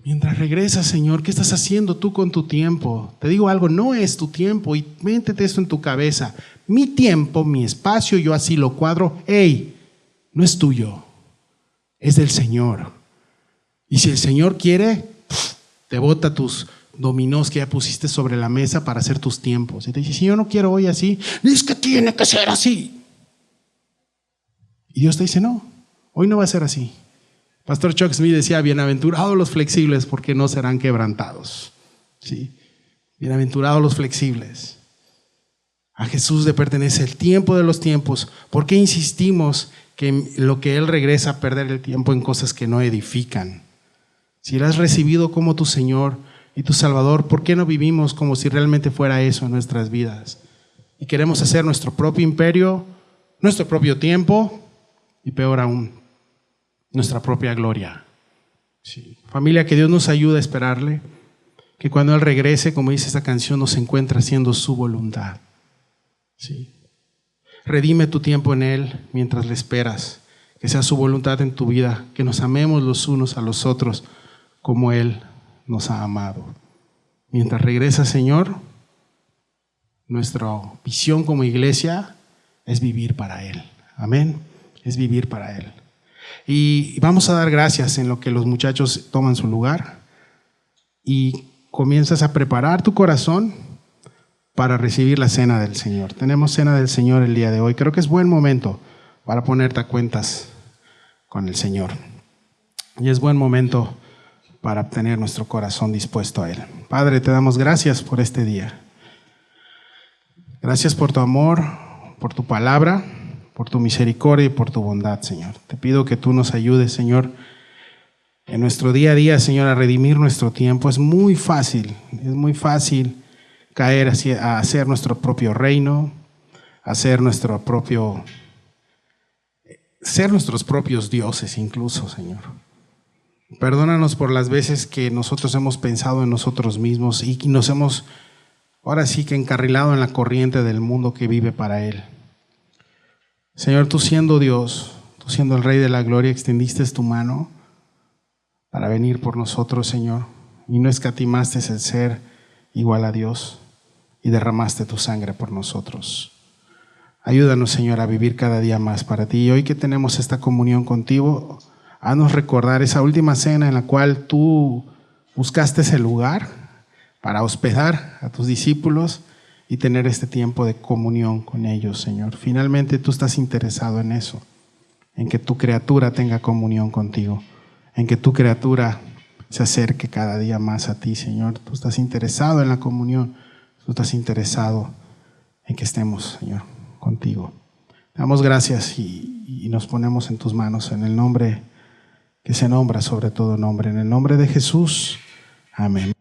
[SPEAKER 1] Mientras regresas, Señor, ¿qué estás haciendo tú con tu tiempo? Te digo algo, no es tu tiempo, y métete esto en tu cabeza. Mi tiempo, mi espacio, yo así lo cuadro. ¡Ey! No es tuyo, es del Señor. Y si el Señor quiere, te bota tus dominós que ya pusiste sobre la mesa para hacer tus tiempos. Y te dice, si yo no quiero hoy así, es que tiene que ser así. Y Dios te dice, no, hoy no va a ser así. Pastor Chuck Smith decía, bienaventurados los flexibles porque no serán quebrantados. ¿Sí? Bienaventurados los flexibles. A Jesús le pertenece el tiempo de los tiempos. ¿Por qué insistimos que en lo que Él regresa a perder el tiempo en cosas que no edifican? Si lo has recibido como tu Señor y tu Salvador, ¿por qué no vivimos como si realmente fuera eso en nuestras vidas? Y queremos hacer nuestro propio imperio, nuestro propio tiempo y peor aún, nuestra propia gloria. Sí. Familia, que Dios nos ayude a esperarle, que cuando Él regrese, como dice esta canción, nos encuentre haciendo su voluntad. Sí. Redime tu tiempo en Él mientras le esperas, que sea su voluntad en tu vida, que nos amemos los unos a los otros como Él nos ha amado. Mientras regresa, Señor, nuestra visión como iglesia es vivir para Él. Amén. Es vivir para Él. Y vamos a dar gracias en lo que los muchachos toman su lugar y comienzas a preparar tu corazón para recibir la cena del Señor. Tenemos cena del Señor el día de hoy. Creo que es buen momento para ponerte a cuentas con el Señor. Y es buen momento para tener nuestro corazón dispuesto a Él. Padre, te damos gracias por este día. Gracias por tu amor, por tu palabra, por tu misericordia y por tu bondad, Señor. Te pido que tú nos ayudes, Señor, en nuestro día a día, Señor, a redimir nuestro tiempo. Es muy fácil caer a hacer nuestro propio reino, ser nuestros propios dioses incluso, Señor. Perdónanos por las veces que nosotros hemos pensado en nosotros mismos y nos hemos, ahora sí que encarrilado en la corriente del mundo que vive para Él. Señor, tú siendo Dios, tú siendo el Rey de la Gloria, extendiste tu mano para venir por nosotros, Señor, y no escatimaste el ser igual a Dios y derramaste tu sangre por nosotros. Ayúdanos, Señor, a vivir cada día más para ti. Y hoy que tenemos esta comunión contigo, haznos recordar esa última cena en la cual tú buscaste ese lugar para hospedar a tus discípulos y tener este tiempo de comunión con ellos, Señor. Finalmente tú estás interesado en eso, en que tu criatura tenga comunión contigo, en que tu criatura se acerque cada día más a ti, Señor. Tú estás interesado en la comunión, tú estás interesado en que estemos, Señor, contigo. Te damos gracias y nos ponemos en tus manos en el nombre que se nombra sobre todo nombre, en el nombre de Jesús. Amén.